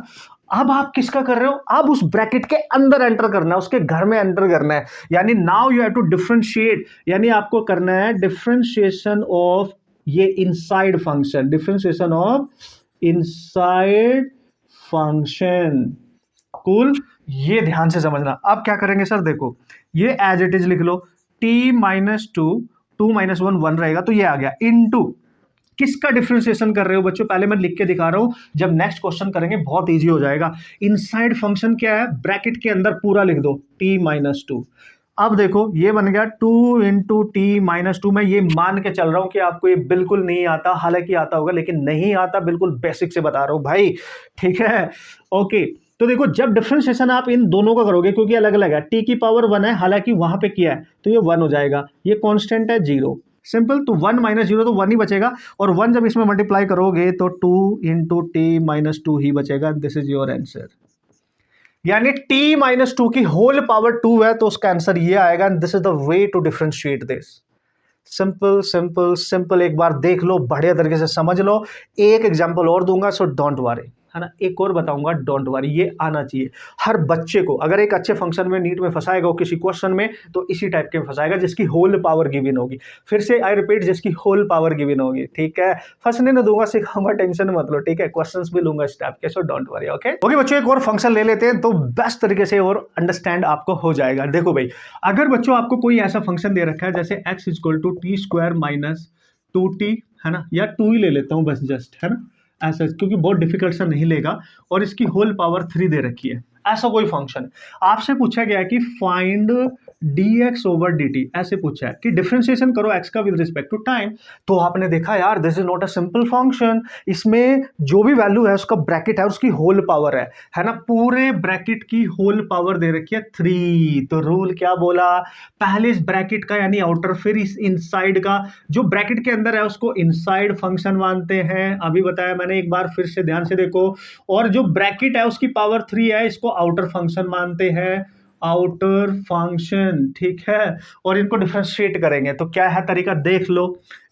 अब आप किसका कर रहे हो, अब उस ब्रैकेट के अंदर एंटर करना है, उसके घर में एंटर करना है। यानी now you have to differentiate, यानी आपको करना है डिफरेंशिएशन ऑफ ये inside function, differentiation of inside function. Cool, ये ध्यान से समझना। अब क्या करेंगे सर, देखो ये एज इट इज लिख लो, t - 2, 2 - 1 1 रहेगा, तो ये आ गया इनटू किसका डिफरेंशिएशन कर रहे हो बच्चों, पहले मैं लिख के दिखा रहा हूं, जब नेक्स्ट क्वेश्चन करेंगे बहुत इजी हो जाएगा। इनसाइड फंक्शन क्या है, ब्रैकेट के अंदर पूरा लिख दो t - 2। अब देखो ये बन गया 2 × t - 2। मैं ये मान के चल रहा हूं कि आपको ये बिल्कुल नहीं आता, हालांकि आता होगा लेकिन नहीं आता, बिल्कुल बेसिक से बता रहा हूं भाई, ठीक है। ओके, तो देखो जब डिफरेंशिएशन आप इन दोनों का करोगे, क्योंकि अलग अलग है, टी की पावर 1 है, हालांकि वहां पे किया है तो ये 1 हो जाएगा, ये कांस्टेंट है 0, सिंपल। तो 1 - 0 तो 1 ही बचेगा, और 1 जब इसमें मल्टीप्लाई करोगे तो 2 × t - 2 ही बचेगा। This is your answer. यानी t - 2 की होल पावर 2 है तो उसका आंसर ये आएगा। This is the way to differentiate this. Simple simple simple, एक बार देख लो, बढ़िया तरीके से समझ लो। एक एग्जांपल और दूंगा, सो डोंट वरी, है ना, एक और बताऊंगा, डोंट वरी। ये आना चाहिए हर बच्चे को, अगर एक अच्छे फंक्शन में नीट में फंसाएगा वो किसी क्वेश्चन में, तो इसी टाइप के फंसाएगा जिसकी होल पावर गिवन होगी। फिर से आई रिपीट, जिसकी होल पावर गिवन होगी, ठीक है। फंसने न दूंगा, सिखाऊंगा, टेंशन मत लो, ठीक है। क्वेश्चंस भी लूंगा इस टाइप के, सो डोंट वरी। ओके ओके बच्चों, एक और फंक्शन ले लेते हैं तो बेस्ट तरीके से और अंडरस्टैंड आपको हो जाएगा। देखो भाई, अगर बच्चों आपको कोई ऐसा फंक्शन दे रखा है जैसे x = t² - 2t, है ना, या 2 ही ले लेता हूं बस, जस्ट, है ना, ऐसा, क्योंकि बहुत डिफिकल्ट सा नहीं लेगा, और इसकी होल पावर 3 दे रखी है, ऐसा कोई फंक्शन आपसे पूछा गया है कि फाइंड dx/dt, ऐसे पूछा है कि डिफरेंशिएशन करो x का विद रिस्पेक्ट टू टाइम। तो आपने देखा यार, this is not a simple function, इसमें जो भी वैल्यू है उसका ब्रैकेट है, उसकी होल पावर है ना, पूरे ब्रैकेट की होल पावर दे रखी है 3। तो रूल क्या बोला, पहले इस ब्रैकेट का यानी आउटर, फिर इस इनसाइड का, जो ब्रैकेट के अंदर है उसको इनसाइड फंक्शन मानते हैं, अभी बताया मैंने, एक बार फिर से ध्यान से देखो। और जो ब्रैकेट है उसकी पावर 3 है, इसको आउटर फंक्शन मानते हैं। आउटर फंक्शन, ठीक है, और इनको डिफरेंशिएट करेंगे तो क्या है तरीका देख लो,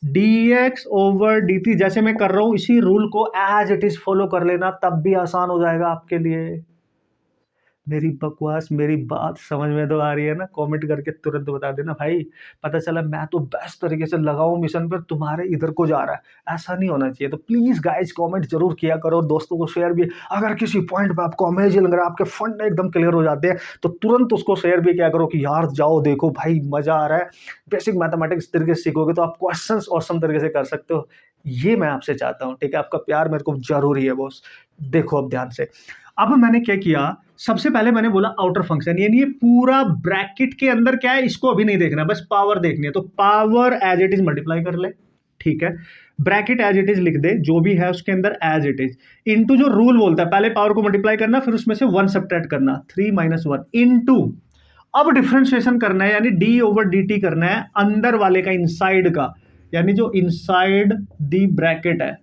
dx ओवर dt जैसे मैं कर रहा हूं इसी रूल को एज इट इज फॉलो कर लेना, तब भी आसान हो जाएगा आपके लिए। मेरी बकवास, मेरी बात समझ में तो आ रही है ना? कमेंट करके तुरंत बता देना भाई, पता चला मैं तो बेस्ट तरीके से लगाऊं मिशन पर, तुम्हारे इधर को जा रहा है, ऐसा नहीं होना चाहिए। तो प्लीज गाइज कमेंट जरूर किया करो, दोस्तों को शेयर भी, अगर किसी पॉइंट पे आपको अमेजिंग लग रहा है, आपके फंड एकदम क्लियर हो जाते हैं, तो तुरंत उसको शेयर भी किया करो कि यार जाओ देखो भाई मजा आ रहा है, बेसिक मैथमेटिक्स इस तरीके से सीखोगे तो आप क्वेश्चंस ऑसम तरीके से कर सकते हो। ये मैं आपसे चाहता हूँ, ठीक है, आपका प्यार मेरे को जरूरी है बॉस। देखो अब ध्यान से, अब मैंने क्या किया, सबसे पहले मैंने बोला आउटर फंक्शन, यानी ये पूरा ब्रैकेट के अंदर क्या है इसको अभी नहीं देखना, बस पावर देखनी है, तो power as it is multiply कर ले, ठीक है, ब्रैकेट एज इट इज लिख दे, जो भी है उसके अंदर एज इट इज, इनटू जो रूल बोलता है पहले पावर को मल्टीप्लाई करना, फिर उसमें से 1 सब्ट्रैक्ट करना, 3 - 1 इनटू, अब डिफरेंशिएशन करना है, यानी डी ओवर डी टी करना है अंदर वाले का, इनसाइड का, यानी जो इनसाइड दी ब्रैकेट है,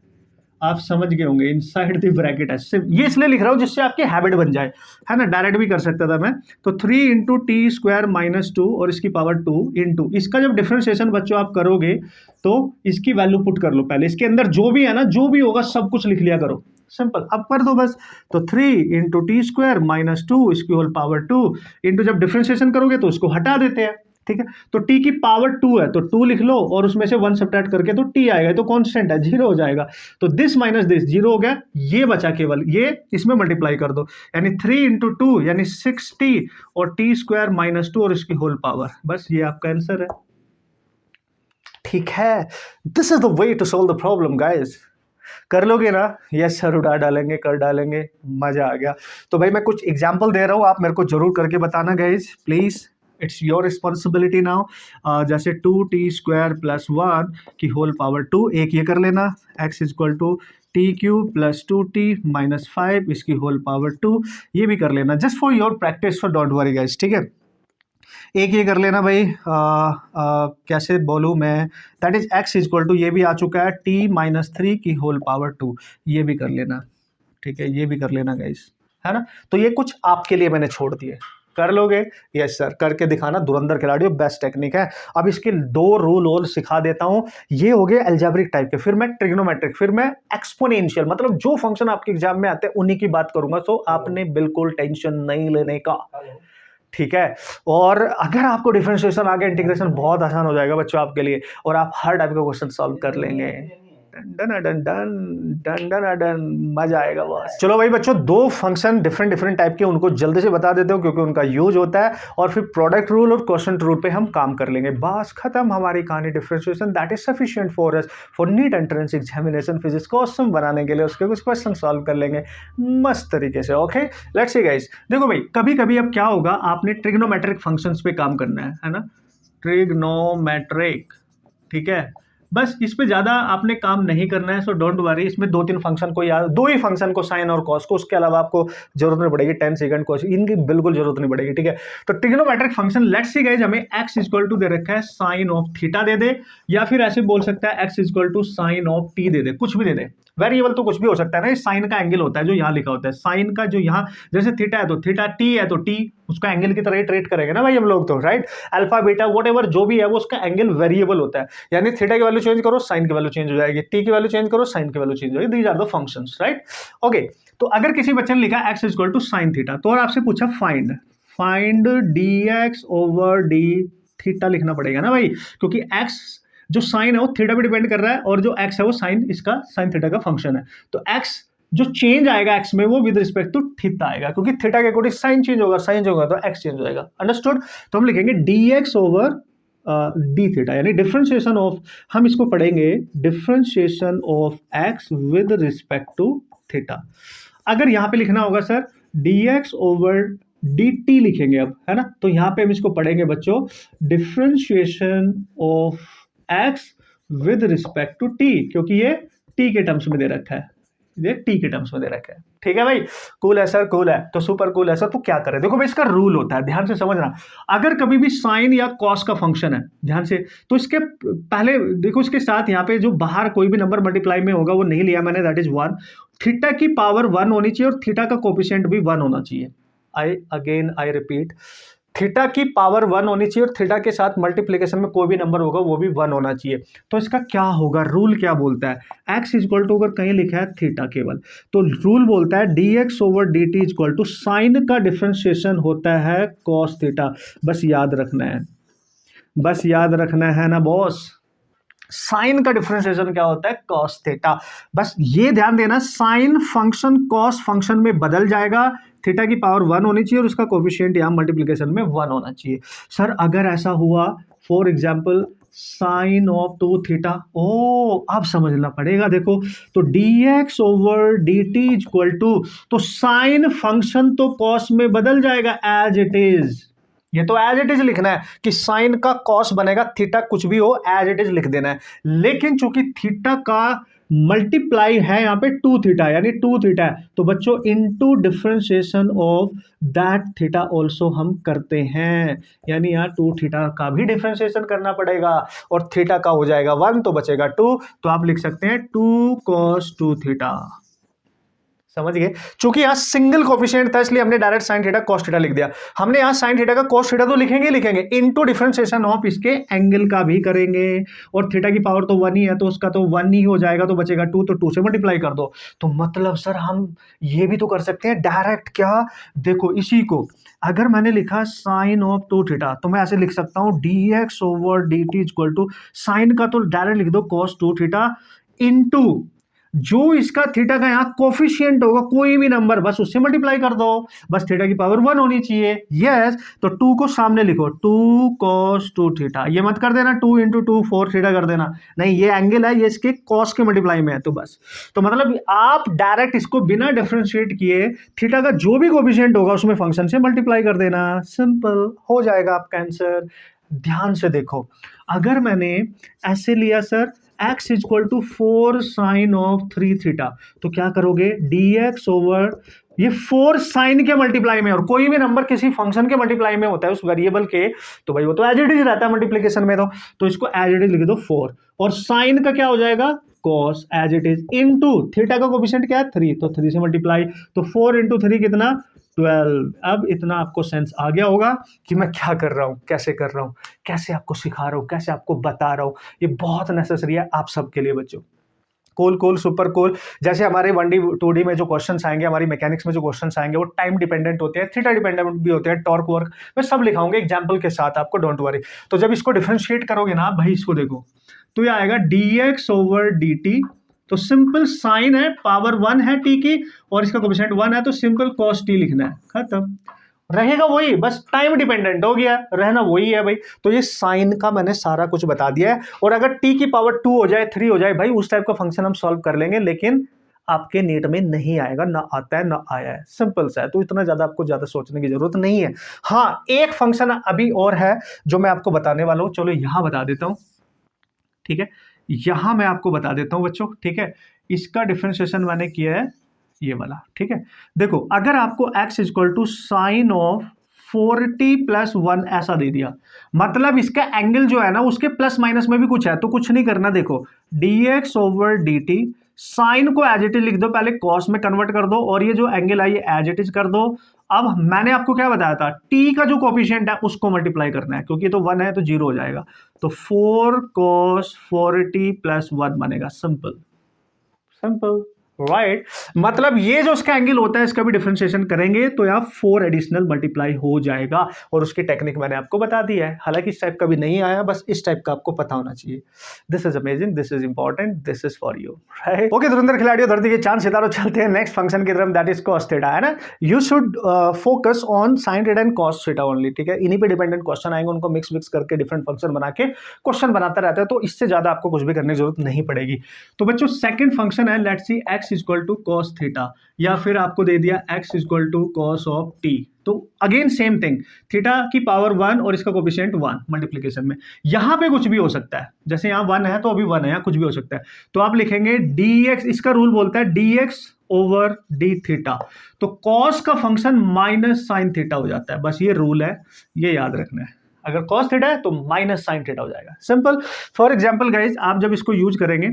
आप समझ गए होंगे, इनसाइड द ब्रैकेट है, सिर्फ ये इसलिए लिख रहा हूं जिससे आपकी हैबिट बन जाए, है ना, डायरेक्ट भी कर सकता था मैं, तो 3 × t² - 2 और इसकी पावर 2 इंटू, इसका जब डिफरेंशिएशन बच्चों आप करोगे तो इसकी वैल्यू पुट कर लो पहले, इसके अंदर जो भी है ना, जो भी होगा सब कुछ लिख लिया करो, सिंपल, अब कर दो बस, तो 3 × t² - 2 इसकी होल पावर 2 इंटू, जब डिफरेंशिएशन करोगे तो उसको हटा देते हैं, ठीक है, तो t की पावर 2 है तो 2 लिख लो और उसमें से 1 सब्ट्रैक्ट करके तो t आएगा, तो कांस्टेंट है, 0 हो जाएगा, तो दिस माइनस दिस 0 हो गया, ये बचा केवल, ये इसमें मल्टीप्लाई कर दो, यानी 3 × 2 यानी 6t और t² - 2 और इसकी होल पावर, बस ये आपका आंसर है, ठीक है। This is the way to solve the problem guys, कर लोगे ना? यस सर, उड़ा डालेंगे, कर डालेंगे, मजा आ गया। तो भाई मैं कुछ एग्जांपल दे रहा हूं, आप मेरे को जरूर करके बताना guys please, it's your responsibility now. जैसे 2t² + 1 की होल पावर 2, एक ये कर लेना, x = t³ + 2t - 5 इसकी होल पावर 2, ये भी कर लेना, just for your practice, for don't worry guys, ठीक है। एक ये कर लेना भाई, कैसे बोलूँ मैं, दैट इज x = ये भी आ चुका है t - 3 की होल पावर 2, ये भी कर लेना, ठीक है, ये भी कर लेना गाइस, है ना। तो ये कुछ आपके लिए मैंने छोड़ दिए, कर लोगे? यस सर, करके दिखाना, धुरंधर खिलाड़ी हो, बेस्ट टेक्निक है। अब इसके 2 रूल और सिखा देता हूं, ये हो गए अलजेब्रिक टाइप के, फिर मैं ट्रिग्नोमेट्रिक, फिर मैं एक्सपोनेंशियल, मतलब जो फंक्शन आपके एग्जाम में आते हैं उन्हीं की बात करूंगा, तो आपने बिल्कुल टेंशन नहीं लेने का, ठीक है। और अगर आपको डिफरेंशिएशन आ गया, इंटीग्रेशन बहुत आसान हो जाएगा बच्चों आपके लिए, और आप हर टाइप का क्वेश्चन सॉल्व कर लेंगे, done done done done done done, मजा आएगा बस। चलो भाई बच्चों, 2 फंक्शन डिफरेंट टाइप के, उनको जल्दी से बता देते हो क्योंकि उनका यूज होता है, और फिर प्रोडक्ट रूल और क्वेश्चन रूल पे हम काम कर लेंगे, बस खत्म हमारी कहानी। Differentiation that is sufficient for us for NEET entrance examination, physics को ऑसम बनाने के लिए उसके कुछ क्वेश्चन सॉल्व कर लेंगे मस्त तरीके से। ओके, लेट्स सी गाइस, देखो भाई कभी कभी अब क्या होगा, आपने ट्रिग्नोमेट्रिक फंक्शंस पे काम करना है ना, ट्रिग्नोमेट्रिक, ठीक है, बस इस पे ज्यादा आपने काम नहीं करना है, सो डोंट वरी, इसमें 2-3 फंक्शन को याद, 2 ही फंक्शन को, साइन और कॉस को, उसके अलावा आपको जरूरत नहीं पड़ेगी, 10 सेकंड को इनकी बिल्कुल जरूरत नहीं पड़ेगी, ठीक है। तो trigonometric function, let's see guys, हमें x = दे रखा है sin ऑफ थीटा दे दे, या फिर ऐसे बोल सकता है x = sin ऑफ t दे दे, कुछ भी दे दे, वेरिएबल तो कुछ भी हो सकता है ना, साइन का एंगल होता है जो यहाँ लिखा होता है, साइन का जो यहाँ, जैसे थीटा है तो थीटा, टी है तो टी, उसका एंगल की तरह ही ट्रीट करेंगे ना भाई हम लोग तो, राइट। अल्फा बीटा व्हाटएवर जो भी है वो उसका एंगल वेरिएबल होता है, यानी थीटा की वैल्यू चेंज करो साइन की वैल्यू चेंज हो जाएगी, टी की वैल्यू चेंज करो साइन की वैल्यू चेंज हो जाएगी, these are the functions, right. Okay, तो अगर किसी बच्चे ने लिखा x = sin थीटा, तो और आपसे पूछा find dx over d theta, लिखना पड़ेगा ना भाई, क्योंकि x जो साइन है वो थीटा पे डिपेंड कर रहा है, और जो x है वो साइन, इसका साइन थीटा का फंक्शन है, तो x जो चेंज आएगा x में वो विद रिस्पेक्ट टू थीटा आएगा, क्योंकि थीटा के अकॉर्डिंग साइन चेंज होगा, साइन चेंज होगा तो x चेंज हो जाएगा, अंडरस्टूड। तो हम लिखेंगे dx ओवर डी थीटा, यानी डिफरेंशिएशन ऑफ, हम इसको पढ़ेंगे differentiation of x with respect to theta. अगर यहां पे लिखना होगा सर dx ओवर dt लिखेंगे अब, है ना, तो यहां पे हम इसको पढ़ेंगे बच्चों differentiation of x with respect to t, क्योंकि ये t के टर्म्स में दे रखा है, ये t के टर्म्स में दे रखा है, ठीक है भाई। कूल है सर, कूल है, तो सुपर कूल है सर। तो क्या करें, देखो भाई इसका रूल होता है, ध्यान से समझना, अगर कभी भी साइन या कॉस का फंक्शन है, ध्यान से, तो इसके पहले देखो, इसके साथ यहाँ पे जो बाहर कोई भी नंबर मल्टीप्लाई में होगा वो नहीं लिया मैंने, दैट इज 1, थीटा की पावर 1 होनी चाहिए और थीटा का कोफिशिएंट भी 1 होना चाहिए। आई रिपीट, थीटा की पावर 1 होनी चाहिए और थीटा के साथ मल्टीप्लीकेशन में कोई भी नंबर होगा वो भी 1 होना चाहिए। तो इसका क्या होगा, रूल क्या बोलता है, x इक्वल टू, अगर कहीं लिखा है थीटा केवल, तो रूल बोलता है dx over dt equal to sine का डिफरेंशिएशन होता है cos थीटा। बस याद रखना है, बस याद रखना है ना बॉस, साइन का डिफरेंशिएशन क्या होता है cos थीटा। बस ये ध्यान देना, साइन फंक्शन cos फंक्शन में बदल जाएगा, थीटा की पावर 1 होनी चाहिए और उसका कोफिशिएंट यहां मल्टीप्लिकेशन में 1 होना चाहिए। सर अगर ऐसा हुआ, फॉर एग्जांपल साइन ऑफ 2 थीटा, ओ अब समझना पड़ेगा, देखो तो dx over dt equal to, तो साइन फंक्शन तो cos में बदल जाएगा एज इट इज, ये तो एज इट इज लिखना है कि साइन का कॉस बनेगा, थीटा कुछ भी हो एज इट इज लिख देना है। लेकिन चूंकि थीटा का मल्टीप्लाई है यहाँ पे 2 थीटा, यानी 2 थीटा है, तो बच्चों into differentiation of that theta also हम करते हैं, यानी यहाँ 2 थीटा का भी डिफरेंशिएशन करना पड़ेगा और थीटा का हो जाएगा 1 तो बचेगा 2, तो आप लिख सकते हैं 2 cos 2 थीटा। समझ गए, चूंकि यहां सिंगल कोफिशिएंट था इसलिए हमने direct sine theta cos theta लिख दिया। हमने यहां साइन थीटा का cos थीटा तो लिखेंगे लिखेंगे, इनटू डिफरेंशिएशन ऑफ इसके एंगल का भी करेंगे, और थीटा की पावर तो 1 ही है तो उसका तो 1 ही हो जाएगा, तो बचेगा 2, तो 2 से मल्टीप्लाई कर दो। तो मतलब सर हम ये भी तो कर सकते हैं डायरेक्ट, क्या देखो इसी को अगर मैंने लिखा साइन ऑफ 2 थीटा तो मैं ऐसे लिख सकता हूं dx over dt equal to, sine का तो डायरेक्ट लिख दो cos 2 थीटा इनटू जो इसका थीटा का यहां कोफिशिएंट होगा कोई भी नंबर, बस उससे मल्टीप्लाई कर दो, बस थीटा की पावर 1 होनी चाहिए। यस, तो 2 को सामने लिखो, 2 cos 2 थीटा, ये मत कर देना 2 इंटू 2 4 थीटा कर देना, नहीं ये एंगल है, ये इसके cos के मल्टीप्लाई में है, तो बस तो मतलब आप डायरेक्ट इसको बिना डिफरेंशिएट किए थीटा का जो भी कोफिशिएंट होगा उसमें फंक्शन से मल्टीप्लाई कर देना, सिंपल हो जाएगा आपका आंसर। ध्यान से देखो, अगर मैंने ऐसे लिया sir x equal to 4 sine of 3 theta, तो क्या करोगे dx ओवर ये 4 साइन के मल्टीप्लाई में, और कोई भी नंबर किसी फंक्शन के मल्टीप्लाई में होता है उस वेरिएबल के, तो भाई वो तो एज इट इज रहता है मल्टीप्लिकेशन में, तो इसको एज इट इज लिख दो 4, और साइन का क्या हो जाएगा cos as it is, into theta का कोफिशिएंट क्या है 3, तो 3 से मल्टीप्लाई, तो 4 इंटू 3 कितना 12। अब इतना आपको सेंस आ गया होगा कि मैं क्या कर रहा हूं, कैसे कर रहा हूं, कैसे आपको सिखा रहा हूं, कैसे आपको बता रहा हूं, ये बहुत नेसेसरी है आप सबके लिए बच्चों। कोल सुपर कोल, जैसे हमारे 1D 2D में जो क्वेश्चंस आएंगे, हमारी मैकेनिक्स में जो क्वेश्चंस आएंगे वो टाइम डिपेंडेंट होते हैं, थीटा डिपेंडेंट भी होते हैं, टॉर्क वर्क मैं सब लिखाऊंगा एग्जांपल के साथ आपको, डोंट वरी। तो जब इसको डिफरेंशिएट करोगे ना भाई, इसको देखो तो ये आएगा dx ओवर dt, तो सिंपल साइन है, पावर 1 है t की और इसका कोफिशिएंट 1 है, तो सिंपल cos t लिखना है, खत्म, रहेगा वही, बस टाइम डिपेंडेंट हो गया, रहना वही है भाई। तो ये साइन का मैंने सारा कुछ बता दिया है, और अगर t की पावर 2 हो जाए 3 हो जाए भाई, उस टाइप का फंक्शन हम सॉल्व कर लेंगे, लेकिन आपके नीट में नहीं आएगा, ना आता है ना आया है, सिंपल सा है, तो इतना ज्यादा आपको ज्यादा सोचने की जरूरत नहीं है। हाँ, एक फंक्शन अभी और है जो मैं आपको बताने वाला हूं, चलो यहां बता देता हूं, ठीक है, यहां मैं आपको बता देता हूं बच्चों, ठीक है, इसका डिफरेंशिएशन मैंने किया है ये वाला, ठीक है। देखो अगर आपको x equal to sine of 4t plus 1 ऐसा दे दिया, मतलब इसका एंगल जो है ना उसके प्लस माइनस में भी कुछ है, तो कुछ नहीं करना, देखो dx ओवर dt, साइन को एज इट इज लिख दो, पहले cos में कन्वर्ट कर दो, और ये जो एंगल है ये एज इट इज कर दो। अब मैंने आपको क्या बताया था, t का जो कोफिशिएंट है उसको मल्टीप्लाई करना है, क्योंकि तो 1 है तो 0 हो जाएगा, तो 4 cos 4t प्लस 1 बनेगा, सिंपल सिंपल राइट। मतलब ये जो इसका एंगल होता है इसका भी डिफरेंशिएशन करेंगे तो यहाँ 4 एडिशनल मल्टीप्लाई हो जाएगा, और उसकी टेक्निक मैंने आपको बता दी है, हालांकि इस टाइप का भी नहीं आया, बस इस टाइप का आपको पता होना चाहिए। This is amazing, this is important, this is for you, right. Okay धुरंधर खिलाड़ियों, धरती के चांद सितारों, चलते हैं नेक्स्ट फंक्शन की तरफ, दैट इज cos थीटा, है ना। You should focus on sine theta and cos theta only, ठीक है। इन्हीं पे डिपेंडेंट क्वेश्चन आएंगे, उनको मिक्स करके डिफरेंट फंक्शन बना के क्वेश्चन बनाता रहता है, तो इससे ज्यादा आपको कुछ भी करने की जरूरत नहीं पड़ेगी। तो बच्चों सेकंड फंक्शन है, let's see x equal to cos theta, या फिर आपको दे दिया x equal to cos of t, तो अगेन सेम थिंग, थीटा की पावर 1 और इसका कोफिशिएंट 1 मल्टीप्लिकेशन में, यहां पे कुछ भी हो सकता है, जैसे यहां 1 है तो अभी 1 है, यहाँ कुछ भी हो सकता है, तो आप लिखेंगे dx, इसका रूल बोलता है dx ओवर d थीटा, तो cos का फंक्शन माइनस साइन थीटा हो जाता है, बस ये रूल है, ये याद रखना है, अगर cos थीटा है तो माइनस साइन थीटा हो जाएगा, सिंपल। फॉर एग्जांपल गाइस, आप जब इसको यूज करेंगे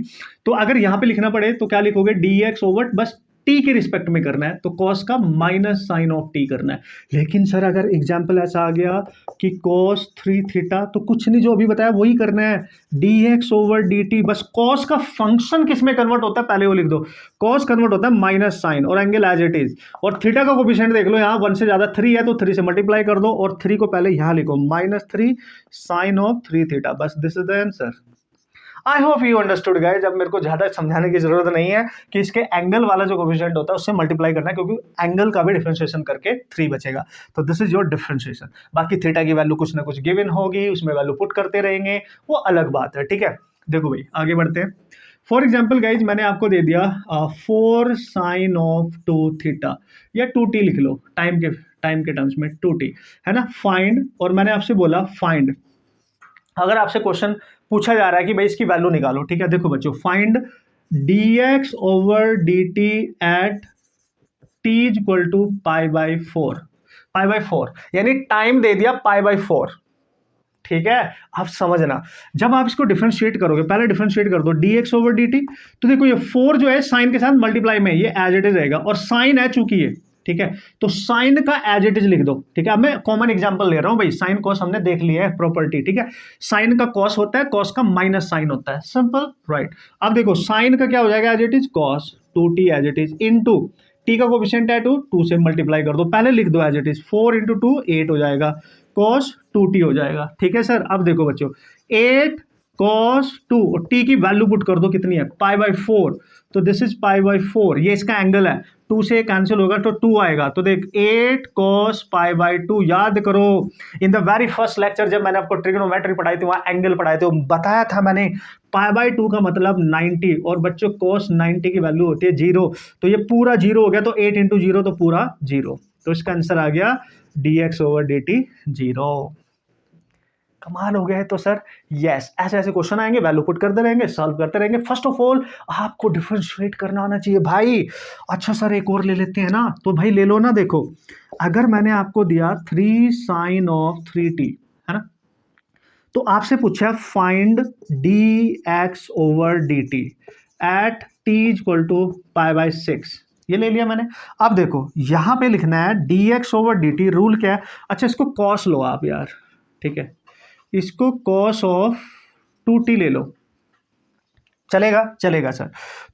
तो अगर यहां पे लिखना पड़े तो क्या लिखोगे, dx ओवर, बस टी के रिस्पेक्ट में करना है तो कॉस का माइनस साइन ऑफ टी करना है। लेकिन सर अगर एग्जाम्पल ऐसा आ गया कि कॉस 3 थीटा, तो कुछ नहीं, जो अभी बताया वही करना है, dx ओवर dt। बस कॉस का फंक्शन किस में कन्वर्ट होता है पहले वो लिख दो, कॉस कन्वर्ट होता है माइनस साइन और एंगल एज इट इज। और थीटा का कोफिशिएंट देख लो, यहाँ 1 से ज्यादा 3 है तो 3 से मल्टीप्लाई कर दो और 3 को पहले यहाँ लिखो, -3 साइन ऑफ 3 थीटा। बस this is the answer. I hope you understood guys. अब मेरे को ज्यादा समझाने की जरूरत नहीं है कि इसके एंगल वाला जो कोफिशिएंट होता है उससे मल्टीप्लाई करना है, क्योंकि एंगल का भी डिफरेंशिएशन करके 3 बचेगा। तो दिस इज योर डिफरेंशिएशन। बाकी थीटा की वैल्यू कुछ ना कुछ गिवन होगी, उसमें वैल्यू पुट करते रहेंगे, वो अलग बात है, ठीक है। देखो भाई आगे बढ़ते हैं। फॉर एग्जाम्पल गाइज मैंने आपको दे दिया 4 साइन ऑफ 2 थीटा, या 2t लिख लो, टाइम के टर्म्स में 2t है ना, फाइंड। और मैंने आपसे बोला फाइंड, अगर आपसे क्वेश्चन पूछा जा रहा है कि भाई इसकी वैल्यू निकालो, ठीक है। देखो बच्चों, find dx over dt at t equal to π/4, π/4 यानी टाइम दे दिया π/4, ठीक है। आप समझना, जब आप इसको डिफरेंशिएट करोगे, पहले डिफरेंशिएट कर दो dx ओवर dt, तो देखो ये 4 जो है साइन के साथ मल्टीप्लाई में, ये एज इट इज रहेगा, और साइन है चूंकि ये, ठीक है, तो साइन का एज इट इज लिख दो, ठीक है। अब मैं कॉमन एग्जांपल ले रहा हूं भाई, साइन कॉस हमने देख लिया है प्रॉपर्टी, ठीक है। साइन का कॉस होता है, कॉस का माइनस साइन होता है, सिंपल, राइट। अब देखो साइन का क्या हो जाएगा, as it is cos 2t as it is into T का कोफिशिएंट है 2 से मल्टीप्लाई कर दो, पहले लिख दो एज इट इज, 4 × 2 8 हो जाएगा, cos 2t हो जाएगा, ठीक है सर। अब देखो बच्चों, 8 cos 2 और t की वैल्यू पुट कर दो, कितनी है, π/4, तो दिस इज π/4, ये इसका एंगल है, 2 से कैंसिल होगा तो 2 आएगा, तो देख 8 cos π/2। याद करो in the very first lecture जब मैंने आपको ट्रिग्नोमेट्री पढ़ाई थी, वहां एंगल पढ़ाए थे, बताया था मैंने π/2 का मतलब 90, और बच्चों cos 90 की वैल्यू होती है 0, तो ये पूरा 0 हो गया, तो 8 × 0 तो पूरा 0, तो इसका आंसर आ गया dx ओवर dt 0। कमाल हो गया है। तो सर यस, ऐसे ऐसे क्वेश्चन आएंगे, वैल्यू पुट करते रहेंगे, सॉल्व करते रहेंगे। फर्स्ट ऑफ ऑल आपको डिफरेंशिएट करना आना चाहिए भाई। अच्छा सर एक और ले लेते हैं ना, तो भाई ले लो ना। देखो अगर मैंने आपको दिया 3 साइन ऑफ 3t, है ना, तो आपसे पूछा find dx over dt at t equal to π/6, ये ले लिया मैंने। अब देखो यहां पे लिखना है dx ओवर dt, रूल क्या है, अच्छा इसको कॉस लो आप यार, ठीक है, इसको cos ऑफ 2t ले लो, चलेगा, चलेगा सर।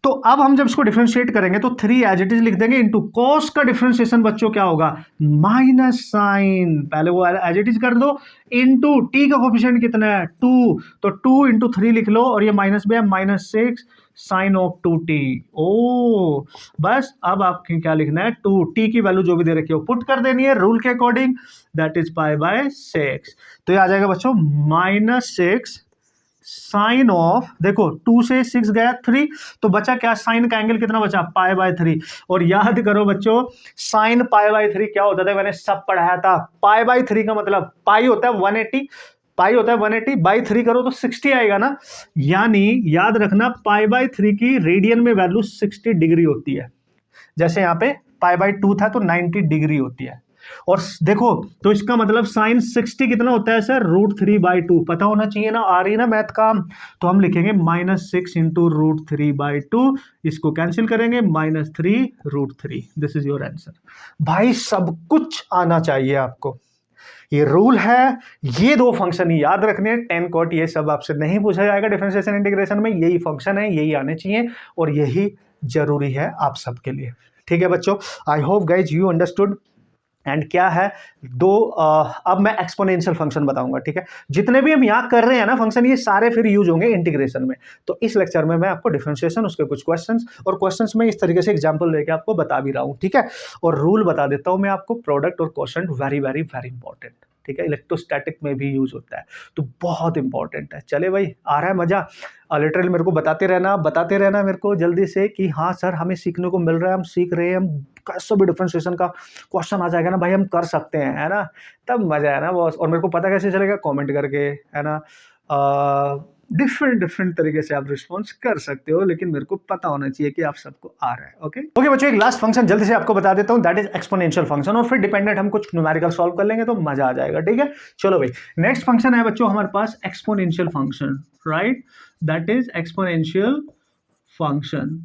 तो अब हम जब इसको डिफरेंशिएट करेंगे तो 3 एज इट इज लिख देंगे, इनटू cos का डिफरेंशिएशन बच्चों क्या होगा, माइनस साइन, पहले वो एज इट इज कर दो, इनटू t का कोफिशिएंट कितना है 2, तो 2 × 3 लिख लो, और ये माइनस में है, -6 साइन ऑफ 2t। ओ बस अब आपके क्या लिखना है, 2t की वैल्यू जो भी दे रखी हो पुट कर देनी है रूल के अकॉर्डिंग, दैट इज π/6। तो ये आ जाएगा बच्चों -6 साइन ऑफ, देखो 2 से 6 गया 3, तो बचा क्या, साइन का एंगल कितना बचा, π/3। और याद करो बच्चों साइन π/3 क्या होता था, मैंने सब पढ़ाया था। π/3 का मतलब पाई होता है 180, पाई होता है 180, बाई 3 करो तो 60 आएगा ना, यानी याद रखना π/3 की रेडियन में वैल्यू 60 डिग्री होती है, जैसे यहाँ पे π/2 था तो 90 डिग्री होती है। और देखो तो इसका मतलब साइन 60 कितना होता है सर, √3/2, पता होना चाहिए ना, आ रही ना मैथ का। तो हम लिखेंगे -6 × √3/2, इसको कैंसिल करेंगे, -3 √3, दिस इज योर आंसर। भाई सब कुछ आना चाहिए आपको, ये रूल है, ये 2 फंक्शन ही याद रखने हैं, tan cot, ये सब आपसे नहीं पूछा जाएगा डिफरेंशिएशन इंटीग्रेशन में, यही फंक्शन है, यही आने चाहिए, और यही जरूरी है आप सबके लिए, ठीक है बच्चों। I hope guys you understood. And क्या है अब मैं एक्सपोनेंशियल फंक्शन बताऊंगा, ठीक है। जितने भी हम यहाँ कर रहे हैं ना फंक्शन, ये सारे फिर यूज होंगे इंटीग्रेशन में। तो इस लेक्चर में मैं आपको डिफरेंशिएशन, उसके कुछ क्वेश्चंस, और क्वेश्चंस में इस तरीके से एग्जांपल लेके आपको बता भी रहा हूँ, ठीक है। और रूल बता देता हूँ मैं आपको, प्रोडक्ट और quotient very very very important, ठीक है, इलेक्ट्रोस्टैटिक में भी यूज होता है, तो बहुत इंपॉर्टेंट है। चले भाई, आ रहा है मजा, लिटरली मेरे को बताते रहना मेरे को जल्दी से कि हाँ सर हमें सीखने को मिल रहा है, हम सीख रहे हैं, हम कैसे भी डिफरेंशिएशन का क्वेश्चन आ जाएगा ना भाई, हम कर सकते हैं, है ना, तब मजा है ना बॉस। और मेरे को पता कैसे चलेगा, कमेंट करके, है ना, डिफरेंट तरीके से आप रिस्पॉन्स कर सकते हो, लेकिन मेरे को पता होना चाहिए कि आप सबको आ रहा है। ओके बच्चों, एक लास्ट फंक्शन जल्दी से आपको बता देता हूं, दैट इज एक्सपोनेंशियल फंक्शन, और फिर डिपेंडेंट हम कुछ न्यूमेरिकल सॉल्व कर लेंगे तो मजा आ जाएगा, ठीक है। चलो भाई, नेक्स्ट फंक्शन है बच्चों हमारे पास exponential function, right, that is exponential function.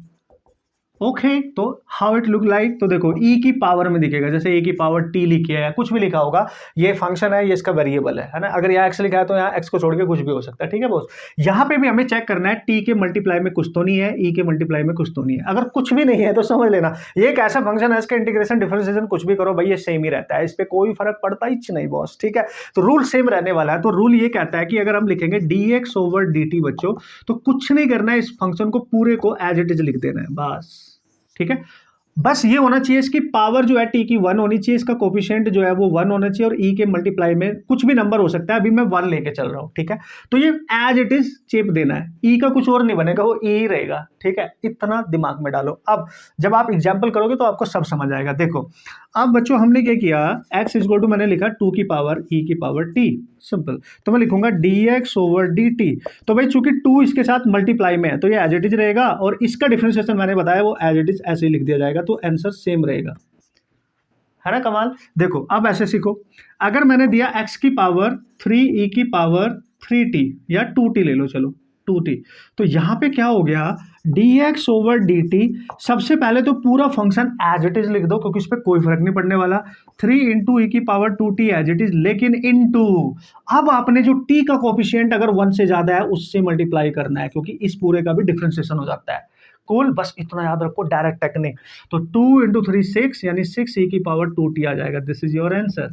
Okay तो हाउ इट लुक लाइक, तो देखो ई की पावर में दिखेगा, जैसे ए की पावर टी लिखी है या कुछ भी लिखा होगा, ये फंक्शन है, ये इसका वेरिएबल है ना। अगर यहाँ एक्स लिखा है तो यहाँ एक्स को छोड़ के कुछ भी हो सकता है, ठीक है बॉस। यहाँ पे भी हमें चेक करना है टी के मल्टीप्लाई में कुछ तो नहीं है, ई के मल्टीप्लाई में कुछ तो नहीं है। अगर कुछ भी नहीं है तो समझ लेना ये एक ऐसा फंक्शन है, इसका इंटीग्रेशन डिफरेंशिएशन कुछ भी करो भाई ये सेम ही रहता है, इस पर कोई फर्क पड़ता ही नहीं बॉस, ठीक है। तो रूल सेम रहने वाला है। तो रूल ये कहता है कि अगर हम लिखेंगे dx ओवर dt बच्चों, तो कुछ नहीं करना है, इस फंक्शन को पूरे को एज इट इज लिख देना है बस, ठीक है। बस ये होना चाहिए, इसकी पावर जो है टी की 1 होनी चाहिए, इसका कोफिशिएंट जो है वो 1 होना चाहिए, और ई के मल्टीप्लाई में कुछ भी नंबर हो सकता है, अभी मैं 1 लेके चल रहा हूं, ठीक है। तो ये एज इट इज चेप देना है, ई का कुछ और नहीं बनेगा, वो ई ही रहेगा, ठीक है। इतना दिमाग में डालो। अब जब आप एग्जाम्पल करोगे तो आपको सब समझ आएगा। देखो अब बच्चों हमने क्या किया, x इक्वल टू मैंने लिखा 2 की पावर e की पावर t, सिंपल। तो मैं लिखूंगा dx ओवर dt। तो भाई चूंकि 2 इसके साथ मल्टीप्लाई में है तो ये एज इट इज रहेगा, और इसका डिफरेंशिएशन मैंने बताया वो एज इट इज ऐसे ही लिख दिया जाएगा, तो आंसर सेम रहेगा, है ना कमाल। देखो अब ऐसे सीखो, अगर मैंने दिया x की पावर 3e की पावर 3t या 2t ले लो, चलो 2t, तो यहां पे क्या हो गया, dx ओवर dt। सबसे पहले तो पूरा फंक्शन एज इट इज लिख दो क्योंकि इस पर कोई फर्क नहीं पड़ने वाला, 3 इंटू ई की power 2t as it is, लेकिन इनटू अब आपने जो t का कोफिशिएंट अगर 1 से ज्यादा है उससे मल्टीप्लाई करना है, क्योंकि इस पूरे का भी डिफरेंशिएशन हो जाता है। कूल, बस इतना याद रखो, डायरेक्ट टेक्निक। तो 2 इंटू 3 6, यानी 6 ई की पावर 2t आ जाएगा। This is your answer.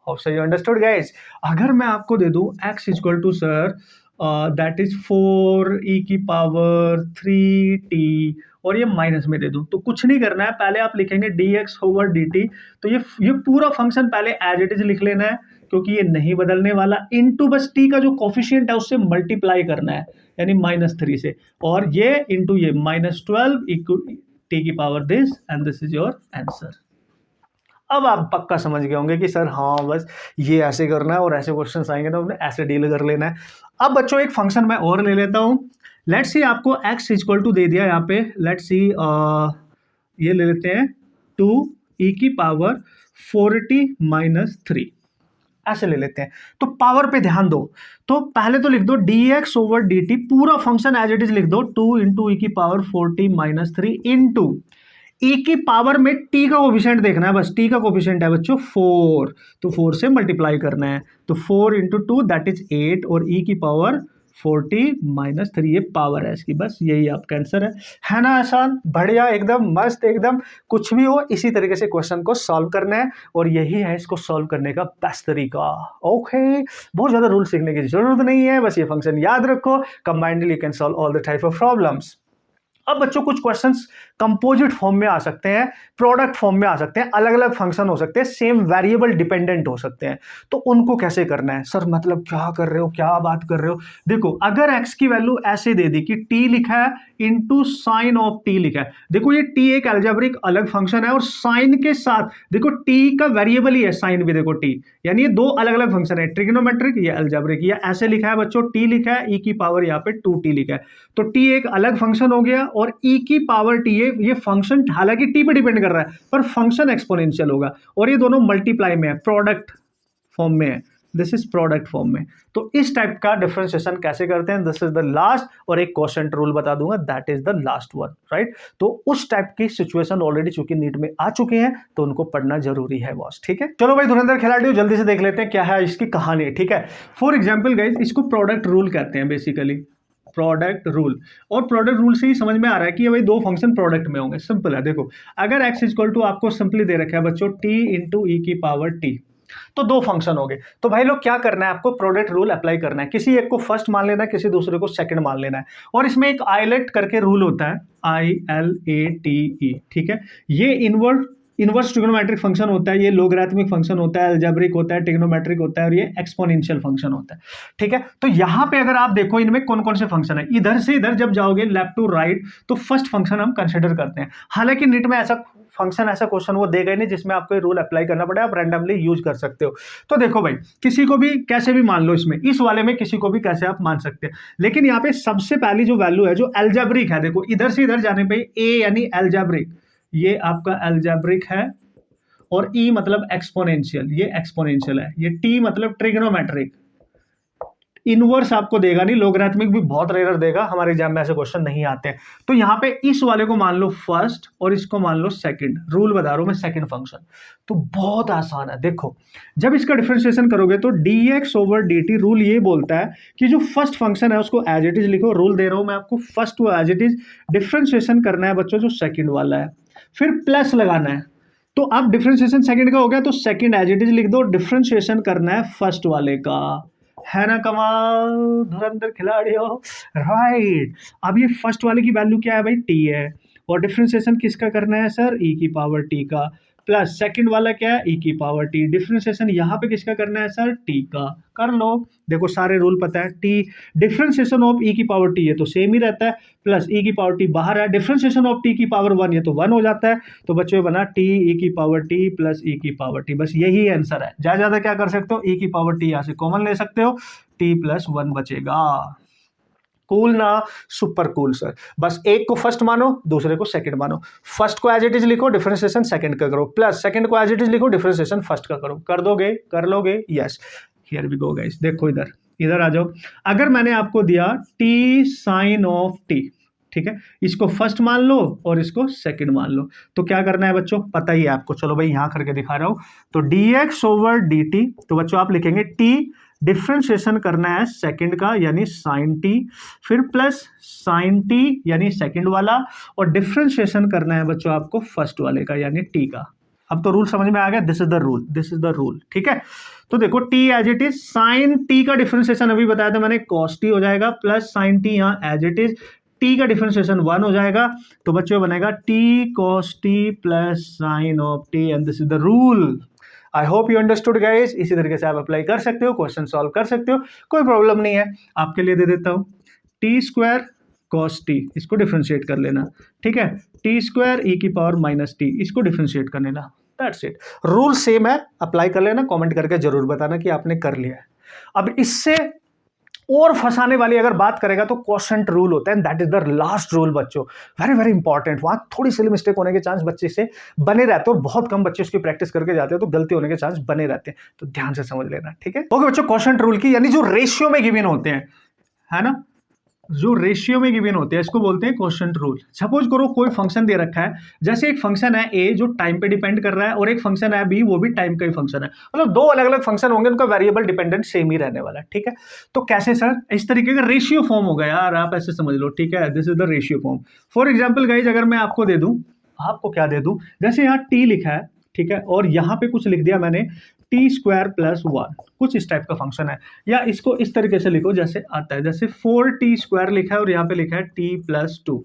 Hope so you understood guys. अगर मैं आपको दे दूं x equal to sir that is 4 e की पावर 3t, और ये माइनस में दे दूं, तो कुछ नहीं करना है, पहले आप लिखेंगे dx ओवर dt। तो ये पूरा फंक्शन पहले एज इट इज लिख लेना है क्योंकि ये नहीं बदलने वाला, इनटू बस t का जो कोफिशिएंट है उससे मल्टीप्लाई करना है, यानी -3 से, और ये इनटू ये -12 t की power this, and this is your answer. अब आप पक्का समझ गए होंगे कि सर हाँ बस ये ऐसे करना है और ऐसे क्वेश्चंस आएंगे तो हमने ऐसे डील कर लेना है। अब बच्चों एक फंक्शन मैं और ले लेता हूं। लेट्स सी आपको x इक्वल टू दे दिया यहाँ पे, लेट्स सी ये ले लेते हैं 2 ई की पावर 4t माइनस 3, ऐसे ले लेते हैं। तो पावर पे ध्यान दो, तो पहले तो लिख दो dx ओवर dt, पूरा फंक्शन एज इट इज लिख दो, 2 इंटू ई की power 4t minus 3 into E की पावर में t का कोफिशिएंट देखना है, बस t का कोफिशिएंट है बच्चों 4, तो 4 से मल्टीप्लाई करना है, तो 4 इंटू 2 दैट इज 8, और e की पावर 40 माइनस 3, ये पावर है इसकी, बस यही आपका आंसर है ना। आसान, बढ़िया, एकदम मस्त, एकदम कुछ भी हो इसी तरीके से क्वेश्चन को सॉल्व करना है, और यही है इसको सॉल्व करने का बेस्ट तरीका। ओके, बहुत ज्यादा रूल सीखने की जरूरत नहीं है, बस ये फंक्शन याद रखो, combinedly you can solve all the type of problems. अब बच्चों कुछ क्वेश्चंस कंपोजिट फॉर्म में आ सकते हैं, प्रोडक्ट फॉर्म में आ सकते हैं, अलग अलग फंक्शन हो सकते हैं, सेम वेरिएबल डिपेंडेंट हो सकते हैं, तो उनको कैसे करना है। सर मतलब क्या कर रहे हो, क्या बात कर रहे हो। देखो अगर x की वैल्यू ऐसे दे दी कि t लिखा है इंटू साइन ऑफ t लिखा है, देखो ये t एक अलजेब्रिक अलग फंक्शन है, और साइन के साथ देखो t का वेरिएबल ही है साइन भी, देखो t, यानी ये दो अलग अलग फंक्शन है, ट्रिग्नोमेट्रिक या अलजेब्रिक। या ऐसे लिखा है बच्चों, t लिखा है, e की पावर यहाँ पे 2t लिखा है, तो t एक अलग फंक्शन हो गया, और e की पावर t, ये फंक्शन हालांकि t पे डिपेंड कर रहा है पर फंक्शन एक्सपोनेंशियल होगा, और ये दोनों मल्टीप्लाई में है, प्रोडक्ट फॉर्म में है, दिस इज प्रोडक्ट फॉर्म में। तो इस टाइप का डिफरेंशिएशन कैसे करते हैं, दिस इज द लास्ट, और एक क्वोशिएंट रूल बता दूंगा, that is the last one, right. तो उस टाइप की सिचुएशन ऑलरेडी चूंकि नीट में आ चुके हैं तो उनको पढ़ना जरूरी है बॉस, ठीक है। चलो भाई धुरंधर खिलाड़ियों, जल्दी से देख लेते हैं क्या है इसकी कहानी, ठीक है। फॉर एग्जाम्पल गाइज, इसको प्रोडक्ट रूल कहते हैं बेसिकली, प्रोडक्ट रूल। और प्रोडक्ट रूल से ही समझ में आ रहा है कि भाई दो फंक्शन प्रोडक्ट में होंगे, सिंपल है। देखो अगर x इक्वल टू आपको सिंपली दे रखा है बच्चों t इंटू ई की पावर t, तो दो फंक्शन हो गए, तो भाई लोग क्या करना है, आपको प्रोडक्ट रूल अप्लाई करना है, किसी एक को फर्स्ट मान लेना है, किसी दूसरे को सेकंड मान लेना है, और इसमें एक आइलेट करके रूल होता है, ILATE, ठीक है। ये इनवर्स ट्रिग्नोमेट्रिक फंक्शन होता है, ये लोगरिथमिक फंक्शन होता है, अलजेब्रिक होता है, ट्रिग्नोमेट्रिक होता है, और ये एक्सपोनेंशियल फंक्शन होता है, ठीक है। तो यहां पे अगर आप देखो इनमें कौन कौन से फंक्शन है, इधर से इधर जब जाओगे लेफ्ट टू राइट, तो फर्स्ट फंक्शन हम कंसिडर करते हैं। हालांकि नीट में ऐसा फंक्शन, ऐसा क्वेश्चन वो देगा ही नहीं जिसमें आपको रूल अप्लाई करना पड़े, आप रैंडमली यूज कर सकते हो। तो देखो भाई, किसी को भी कैसे भी मान लो, इसमें इस वाले में किसी को भी कैसे आप मान सकते हैं, लेकिन यहाँ पे सबसे पहली जो वैल्यू है जो अलजेब्रिक है, देखो इधर से इधर जाने पे a यानी अलजेब्रिक, ये आपका अलजेब्रिक है, और e मतलब एक्सपोनेंशियल, ये एक्सपोनेंशियल है, ये t मतलब ट्रिग्नोमेट्रिक, इनवर्स आपको देगा नहीं, लोगरिथमिक भी बहुत रेयर देगा, हमारे एग्जाम में ऐसे क्वेश्चन नहीं आते हैं। तो यहाँ पे इस वाले को मान लो फर्स्ट और इसको मान लो सेकंड, रूल बता रहा हूं मैं सेकंड फंक्शन। तो बहुत आसान है, देखो जब इसका डिफरेंशिएशन करोगे तो dx ओवर dt, रूल ये बोलता है कि जो फर्स्ट फंक्शन है उसको एज इट इज लिखो, रूल दे रहा हूं मैं आपको, फर्स्ट को एज इट इज, डिफरेंशिएशन करना है बच्चों जो सेकंड वाला है, फिर प्लस लगाना है। तो अब डिफरेंशिएशन सेकंड का हो गया तो सेकंड एज इट इज लिख दो, डिफरेंशिएशन करना है फर्स्ट वाले का, है ना कमाल धुरंधर खिलाड़ी हो, राइट। अब ये फर्स्ट वाले की वैल्यू क्या है भाई, टी है, और डिफरेंशिएशन किसका करना है सर, ई की पावर टी का, प्लस सेकंड वाला क्या है, ई की पावर टी, डिफरेंशिएशन यहाँ पे किसका करना है सर, टी का, कर लो। देखो सारे रूल पता है, टी डिफरेंशिएशन ऑफ ई की पावर टी है तो सेम ही रहता है, प्लस ई की पावर टी बाहर है, डिफरेंशिएशन ऑफ टी की पावर 1 है तो 1 हो जाता है, तो बच्चों ये बना टी ई की पावर टी प्लस ई की पावर टी, बस यही आंसर है। ज्यादा ज्यादा क्या कर सकते हो, ई की पावर टी यहाँ से कॉमन ले सकते हो, टी प्लस 1 बचेगा। कूल ना, सुपर कूल सर। बस एक को फर्स्ट मानो, दूसरे को सेकंड मानो, फर्स्ट को एज इट इज लिखो, डिफरेंशिएशन सेकंड का करो, प्लस सेकंड को एज इट इज लिखो, डिफरेंशिएशन फर्स्ट का करो, कर दोगे, कर लोगे, yes. Here we go guys, देखो इधर इधर आ जाओ। अगर मैंने आपको दिया टी साइन ऑफ टी, ठीक है, इसको फर्स्ट मान लो और इसको सेकंड मान लो, तो क्या करना है बच्चों, पता ही है आपको, चलो भाई यहां करके दिखा रहा हूं। तो dx ओवर dt, तो बच्चों आप लिखेंगे t, डिफरेंशिएशन करना है सेकंड का यानी साइन टी, फिर प्लस साइन टी यानी सेकंड वाला, और डिफरेंशिएशन करना है बच्चों आपको फर्स्ट वाले का यानी टी का। अब तो रूल समझ में आ गया, this is the rule, this is the rule, ठीक है। तो देखो t as it is, sine t का डिफरेंशिएशन अभी बताया था मैंने, कॉस टी हो जाएगा, प्लस साइन टी यहाँ एज इट इज, टी का डिफरेंशिएशन 1 हो जाएगा, तो बच्चों बनेगा t cos t plus sine of t, and this is the rule. I hope you understood guys. इसी तरीके से आप अप्लाई कर सकते हो, क्वेश्चन सॉल्व कर सकते हो, कोई प्रॉब्लम नहीं है। आपके लिए दे देता हूं टी स्क्वायर कॉस टी, इसको डिफरेंशिएट कर लेना, ठीक है, टी स्क्वायर ई की पावर माइनस टी, इसको डिफरेंशिएट कर लेना, दैट्स इट। रूल सेम है, अप्लाई कर लेना, कमेंट करके जरूर बताना कि आपने कर लिया है। अब इससे और फंसाने वाली अगर बात करेगा तो क्वोशंट रूल होता है, that is the last rule बच्चों, वेरी वेरी इंपॉर्टेंट। वहां थोड़ी सी मिस्टेक होने के चांस बच्चे से बने रहते हैं, और बहुत कम बच्चे उसकी प्रैक्टिस करके जाते हैं तो गलती होने के चांस बने रहते हैं, तो ध्यान से समझ लेना, ठीक है। ओके बच्चों, क्वोशंट रूल की यानी जो रेशियो में गिवन होते हैं, है ना, जो रेशियो में गिवन होते हैं इसको बोलते हैं क्वोशंट रूल। सपोज करो कोई फंक्शन दे रखा है, जैसे एक फंक्शन है ए जो टाइम पे डिपेंड कर रहा है, और एक फंक्शन है बी वो भी टाइम का ही फंक्शन है, मतलब दो अलग अलग फंक्शन होंगे, उनका वेरिएबल डिपेंडेंट सेम ही रहने वाला है, ठीक है। तो कैसे सर, इस तरीके का रेशियो फॉर्म होगा यार, आप ऐसे समझ लो, ठीक है, this is the ratio form. For example guys, अगर मैं आपको दे दूं, आपको क्या दे दूं, जैसे यहाँ टी लिखा है, ठीक है, और यहाँ पे कुछ लिख दिया मैंने टी स्क्वायर प्लस 1, कुछ इस टाइप का फंक्शन है, या इसको इस तरीके से लिखो जैसे आता है, जैसे 4t स्क्वायर लिखा है और यहाँ पे लिखा है t प्लस 2,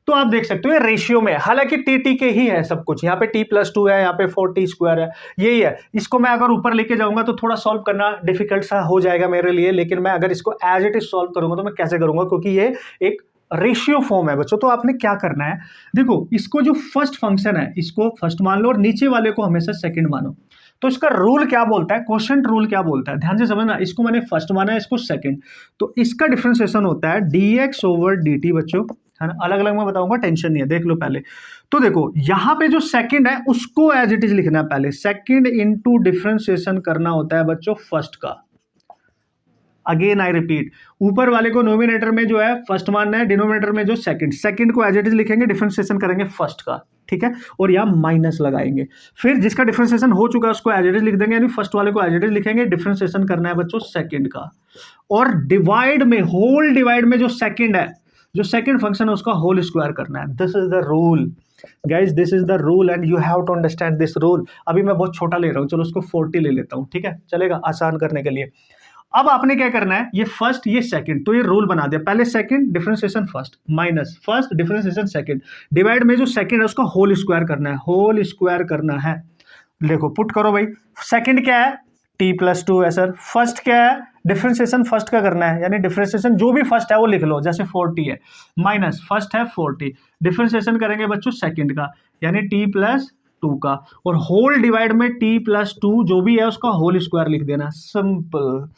तो आप देख सकते हो ये रेशियो में, हालांकि टी के ही है सब कुछ, यहाँ पे t प्लस 2 है, यहाँ पे 4t स्क्वायर है, यही है। इसको मैं अगर ऊपर लेके जाऊंगा तो थोड़ा सॉल्व करना डिफिकल्ट सा हो जाएगा मेरे लिए, लेकिन मैं अगर इसको एज इट इज सॉल्व करूंगा तो मैं कैसे करूंगा, क्योंकि ये एक रेशियो फॉर्म है बच्चों। तो आपने क्या करना है, देखो इसको जो फर्स्ट फंक्शन है इसको फर्स्ट मान लो, और नीचे वाले को हमेशा सेकंड मानो। तो इसका रूल क्या बोलता है, क्वोशंट रूल क्या बोलता है, ध्यान से समझना, इसको मैंने फर्स्ट माना है, इसको सेकंड, तो इसका डिफरेंशिएशन होता है dx ओवर dt बच्चों, है ना, अलग अलग मैं बताऊंगा, टेंशन नहीं है, देख लो पहले। तो देखो यहाँ पे जो सेकंड है उसको एज इट इज लिखना है पहले, सेकंड इनटू डिफरेंशिएशन करना होता है बच्चों फर्स्ट का। अगेन आई रिपीट, ऊपर वाले को नोमिनेटर में जो है फर्स्ट मानना है, डिनोमिनेटर में जो सेकंड को एज इट इज लिखेंगे, डिफरेंशिएशन करेंगे फर्स्ट का, ठीक है, और यहाँ माइनस लगाएंगे, फिर जिसका डिफरेंशिएशन हो चुका है उसको एज इट इज लिख देंगे, यानी फर्स्ट वाले को एज इट इज लिखेंगे, डिफरेंशिएशन करना है बच्चों सेकंड का, और डिवाइड में, होल डिवाइड में जो सेकंड है, जो सेकंड फंक्शन है उसका होल स्क्वायर करना है। This is the rule guys, this is the rule and you have to understand this rule. अभी मैं बहुत छोटा ले रहा हूँ, चलो उसको 40 ले लेता हूँ, ठीक है, चलेगा आसान करने के लिए। अब आपने क्या करना है, ये फर्स्ट ये सेकंड, तो ये रूल बना दिया, पहले second differentiation first, minus first differentiation second, divide में जो सेकंड है उसका होल स्क्वायर करना है, होल स्क्वायर करना है। देखो पुट करो भाई, सेकंड क्या है t प्लस 2 है सर, फर्स्ट क्या है, डिफरेंशिएशन फर्स्ट का करना है, यानी डिफरेंशिएशन जो भी फर्स्ट है वो लिख लो, जैसे 4t है, माइनस फर्स्ट है 4t, डिफरेंशिएशन करेंगे बच्चों सेकंड का, यानी t प्लस 2 का, और होल डिवाइड में t प्लस 2 जो भी है उसका होल स्क्वायर लिख देना, सिंपल।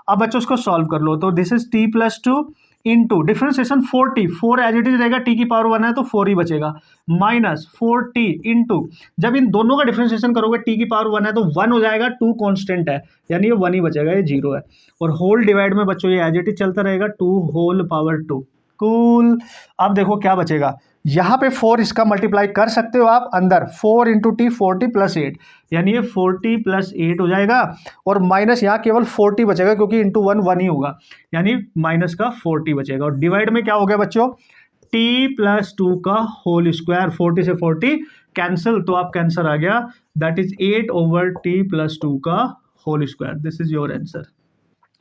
अब बच्चों उसको सॉल्व कर लो, तो this is t plus 2 into differentiation 40, 4 as it is रहेगा, टी की पावर 1 है तो 4 ही बचेगा, माइनस 4t इंटू, जब इन दोनों का डिफ्रेंसिएशन करोगे टी की पावर 1 है तो 1 हो जाएगा, 2 कांस्टेंट है यानी ये 1 ही बचेगा, ये 0 है। और होल डिवाइड में बच्चों ये एज इट इज चलता रहेगा, 2 होल पावर 2। कूल। अब देखो क्या बचेगा, यहाँ पे 4 इसका मल्टीप्लाई कर सकते हो आप अंदर, 4 इंटू टी 40 प्लस 8 यानी ये 40 प्लस 8 हो जाएगा, और माइनस यहाँ केवल 40 बचेगा क्योंकि इंटू 1 1 ही होगा, यानी माइनस का 40 बचेगा। और डिवाइड में क्या हो गया बच्चों, t प्लस 2 का होल स्क्वायर, 40 से 40 कैंसिल, तो आपका आंसर आ गया that is 8 over t plus 2 का whole square. This is your answer.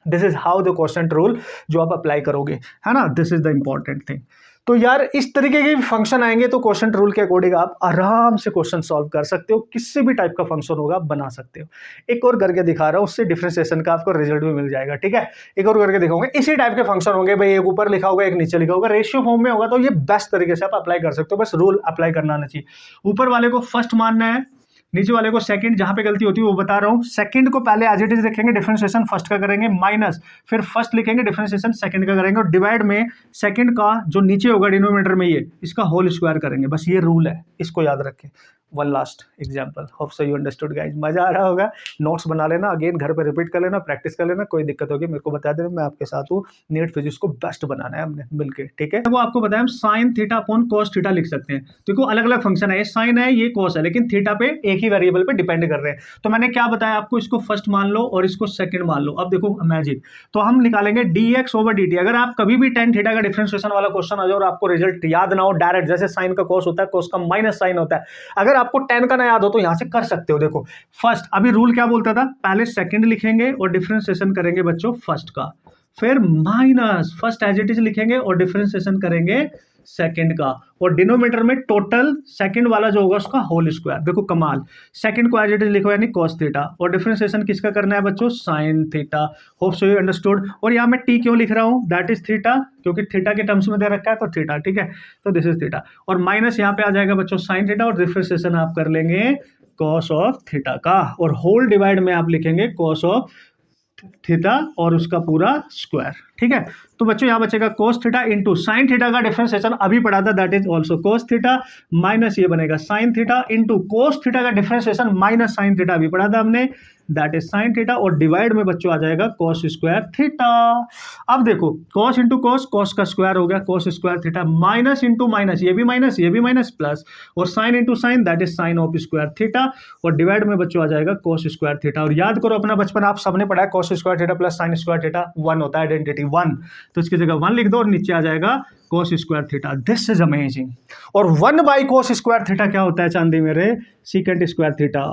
This is how the quotient rule जो आप अप्लाई करोगे, है ना, this is the important thing. तो यार इस तरीके के फंक्शन आएंगे तो क्वोशंट रूल के अकॉर्डिंग आप आराम से क्वेश्चन सॉल्व कर सकते हो, किसी भी टाइप का फंक्शन होगा आप बना सकते हो। एक और करके दिखा रहा हूं, उससे डिफरेंशिएशन का आपको रिजल्ट भी मिल जाएगा, ठीक है। एक और करके दिखाऊंगा, इसी टाइप के फंक्शन होंगे भाई, एक ऊपर लिखा होगा एक नीचे लिखा होगा, रेशियो फॉर्म में होगा, तो ये बेस्ट तरीके से आप अप्लाई कर सकते हो, बस रूल अप्लाई करना आना चाहिए। ऊपर वाले को फर्स्ट मानना है, नीचे वाले को सेकंड, जहां पे गलती होती है वो बता रहा हूं। सेकंड को पहले एज इट इज लिखेंगे, डिफरेंशिएशन फर्स्ट का करेंगे, माइनस फिर फर्स्ट लिखेंगे, डिफरेंशिएशन सेकंड का करेंगे, और डिवाइड में सेकंड का जो नीचे होगा डिनोमिनेटर में ये इसका होल स्क्वायर करेंगे। बस ये रूल है, इसको याद रखें। One last example, hope so you understood guys. मजा आ रहा होगा, नोट्स बना लेना, अगेन घर पे रिपीट कर लेना, प्रैक्टिस कर लेना, कोई दिक्कत होगी मेरे को बता देना, मैं आपके साथ हूँ। नीट फिजिक्स को बेस्ट बनाना है हमने मिलके, ठीक है। वो आपको बताया हम sine theta upon cos theta लिख सकते हैं। देखो अलग अलग फंक्शन है, ये साइन है ये कॉस है, लेकिन थीटा पे एक ही वेरिएबल पे डिपेंड कर रहे हैं। तो मैंने क्या बताया आपको, इसको फर्स्ट मान लो और इसको सेकंड मान लो। अब देखो मैजिक, तो हम निकालेंगे dx ओवर dt। अगर आप कभी भी tan थीटा का डिफरेंशिएशन वाला क्वेश्चन आ जाए और आपको रिजल्ट याद ना हो, डायरेक्ट जैसे साइन का कॉस होता है, कॉस का माइनस साइन होता है, अगर आपको tan का ना याद हो तो यहां से कर सकते हो। देखो फर्स्ट, अभी रूल क्या बोलता था, पहले सेकंड लिखेंगे और डिफरेंशिएशन करेंगे बच्चों फर्स्ट का, फिर minus first as it is लिखेंगे और डिफरेंशिएशन करेंगे सेकंड का, और डिनोमिनेटर में टोटल सेकंड वाला जो होगा उसका होल स्क्वायर। देखो कमाल, सेकंड को एज इट इज लिखो यानी cos थीटा, और डिफरेंशिएशन किसका करना है बच्चों, sin theta. Hope so you understood. और यहाँ मैं t क्यों लिख रहा हूँ, दैट इज थीटा, क्योंकि थीटा के टर्म्स में दे रखा है तो थीटा, ठीक है, तो दिस इज थीटा। और माइनस यहाँ पे आ जाएगा बच्चों sin थीटा, और डिफरेंशिएशन आप कर लेंगे cos ऑफ थीटा का, और होल डिवाइड में आप लिखेंगे cos ऑफ थीटा और उसका पूरा स्क्वायर, ठीक है। तो बच्चों यहाँ बचेगा cos theta into sine theta का डिफरेंशिएशन अभी पढ़ा था, that is also cos theta, minus ये बनेगा sine theta into cos theta का डिफरेंशिएशन माइनस साइन थीटा अभी पढ़ा था हमने, दैट इज साइन थीटा, और डिवाइड में बच्चों आ जाएगा cos स्क्वायर थीटा। अब देखो cos इंटू cos, cos का स्क्वायर हो गया cos square theta, minus into minus, ये भी माइनस प्लस, और sine into sine that is sine of square theta, और डिवाइड में बच्चों आ जाएगा cos स्क्वायर थीटा। और याद करो अपना बचपन आप सबने पढ़ा है, cos square theta plus sine square theta 1 होता है, आइडेंटिटी 1, तो इसकी जगह 1 लिख दो और नीचे आ जाएगा cos square theta. This is amazing. और 1 बाई cos स्क्वायर थीटा क्या होता है चांदी मेरे, सीकेंट स्क्वायर थीटा,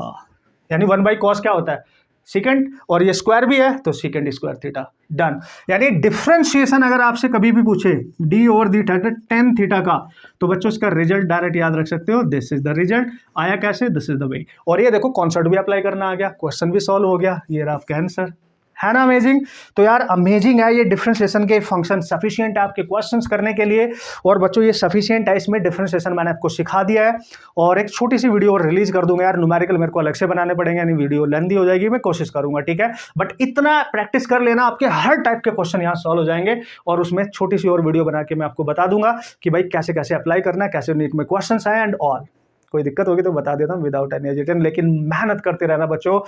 यानी 1 बाई cos क्या होता है, सेकंड, और ये स्क्वायर भी है तो सेकंड स्क्वायर थीटा, डन। यानी डिफरेंशिएशन अगर आपसे कभी भी पूछे D over the theta tan theta का, तो बच्चों इसका रिजल्ट डायरेक्ट याद रख सकते हो, दिस इज द रिजल्ट। आया कैसे, दिस इज द वे। और ये देखो कॉन्सेप्ट भी अप्लाई करना आ गया, क्वेश्चन भी सॉल्व हो गया, ये रहा आपका आंसर, है ना अमेजिंग। तो यार अमेजिंग है ये डिफरेंशिएशन के फंक्शन, सफिशिएंट है आपके क्वेश्चंस करने के लिए। और बच्चों ये सफिशिएंट है, इसमें डिफरेंशिएशन मैंने आपको सिखा दिया है, और एक छोटी सी वीडियो और रिलीज कर दूंगा यार, न्यूमेरिकल मेरे को अलग से बनाने पड़ेंगे, यानी वीडियो लेंथी हो जाएगी, मैं कोशिश करूंगा, ठीक है। बट इतना प्रैक्टिस कर लेना, आपके हर टाइप के क्वेश्चन यहाँ सॉल्व हो जाएंगे, और उसमें छोटी सी और वीडियो बना के मैं आपको बता दूंगा कि भाई कैसे कैसे अप्लाई करना है, कैसे नीट में क्वेश्चन आए एंड ऑल। कोई दिक्कत होगी तो बता देता हूँ विदाउट एनी हेजिटेशन, लेकिन मेहनत करते रहना बच्चों।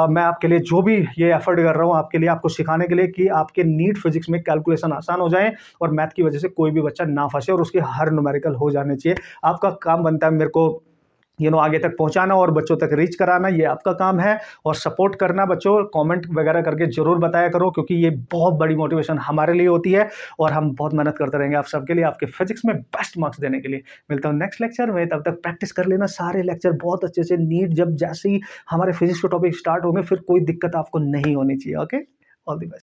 मैं आपके लिए जो भी ये एफर्ट कर रहा हूँ आपके लिए, आपको सिखाने के लिए कि आपके नीट फिजिक्स में कैलकुलेशन आसान हो जाए और मैथ की वजह से कोई भी बच्चा ना फंसे, और उसकी हर न्यूमेरिकल हो जाने चाहिए। आपका काम बनता है मेरे को आगे तक पहुंचाना और बच्चों तक रीच कराना, ये आपका काम है। और सपोर्ट करना बच्चों, कमेंट वगैरह करके जरूर बताया करो, क्योंकि ये बहुत बड़ी मोटिवेशन हमारे लिए होती है, और हम बहुत मेहनत करते रहेंगे आप सबके लिए, आपके फिजिक्स में बेस्ट मार्क्स देने के लिए। मिलता हूँ नेक्स्ट लेक्चर में, तब तक प्रैक्टिस कर लेना सारे लेक्चर बहुत अच्छे से। नीट जब जैसे ही हमारे फिजिक्स के टॉपिक स्टार्ट होंगे फिर कोई दिक्कत आपको नहीं होनी चाहिए। Okay, all the best.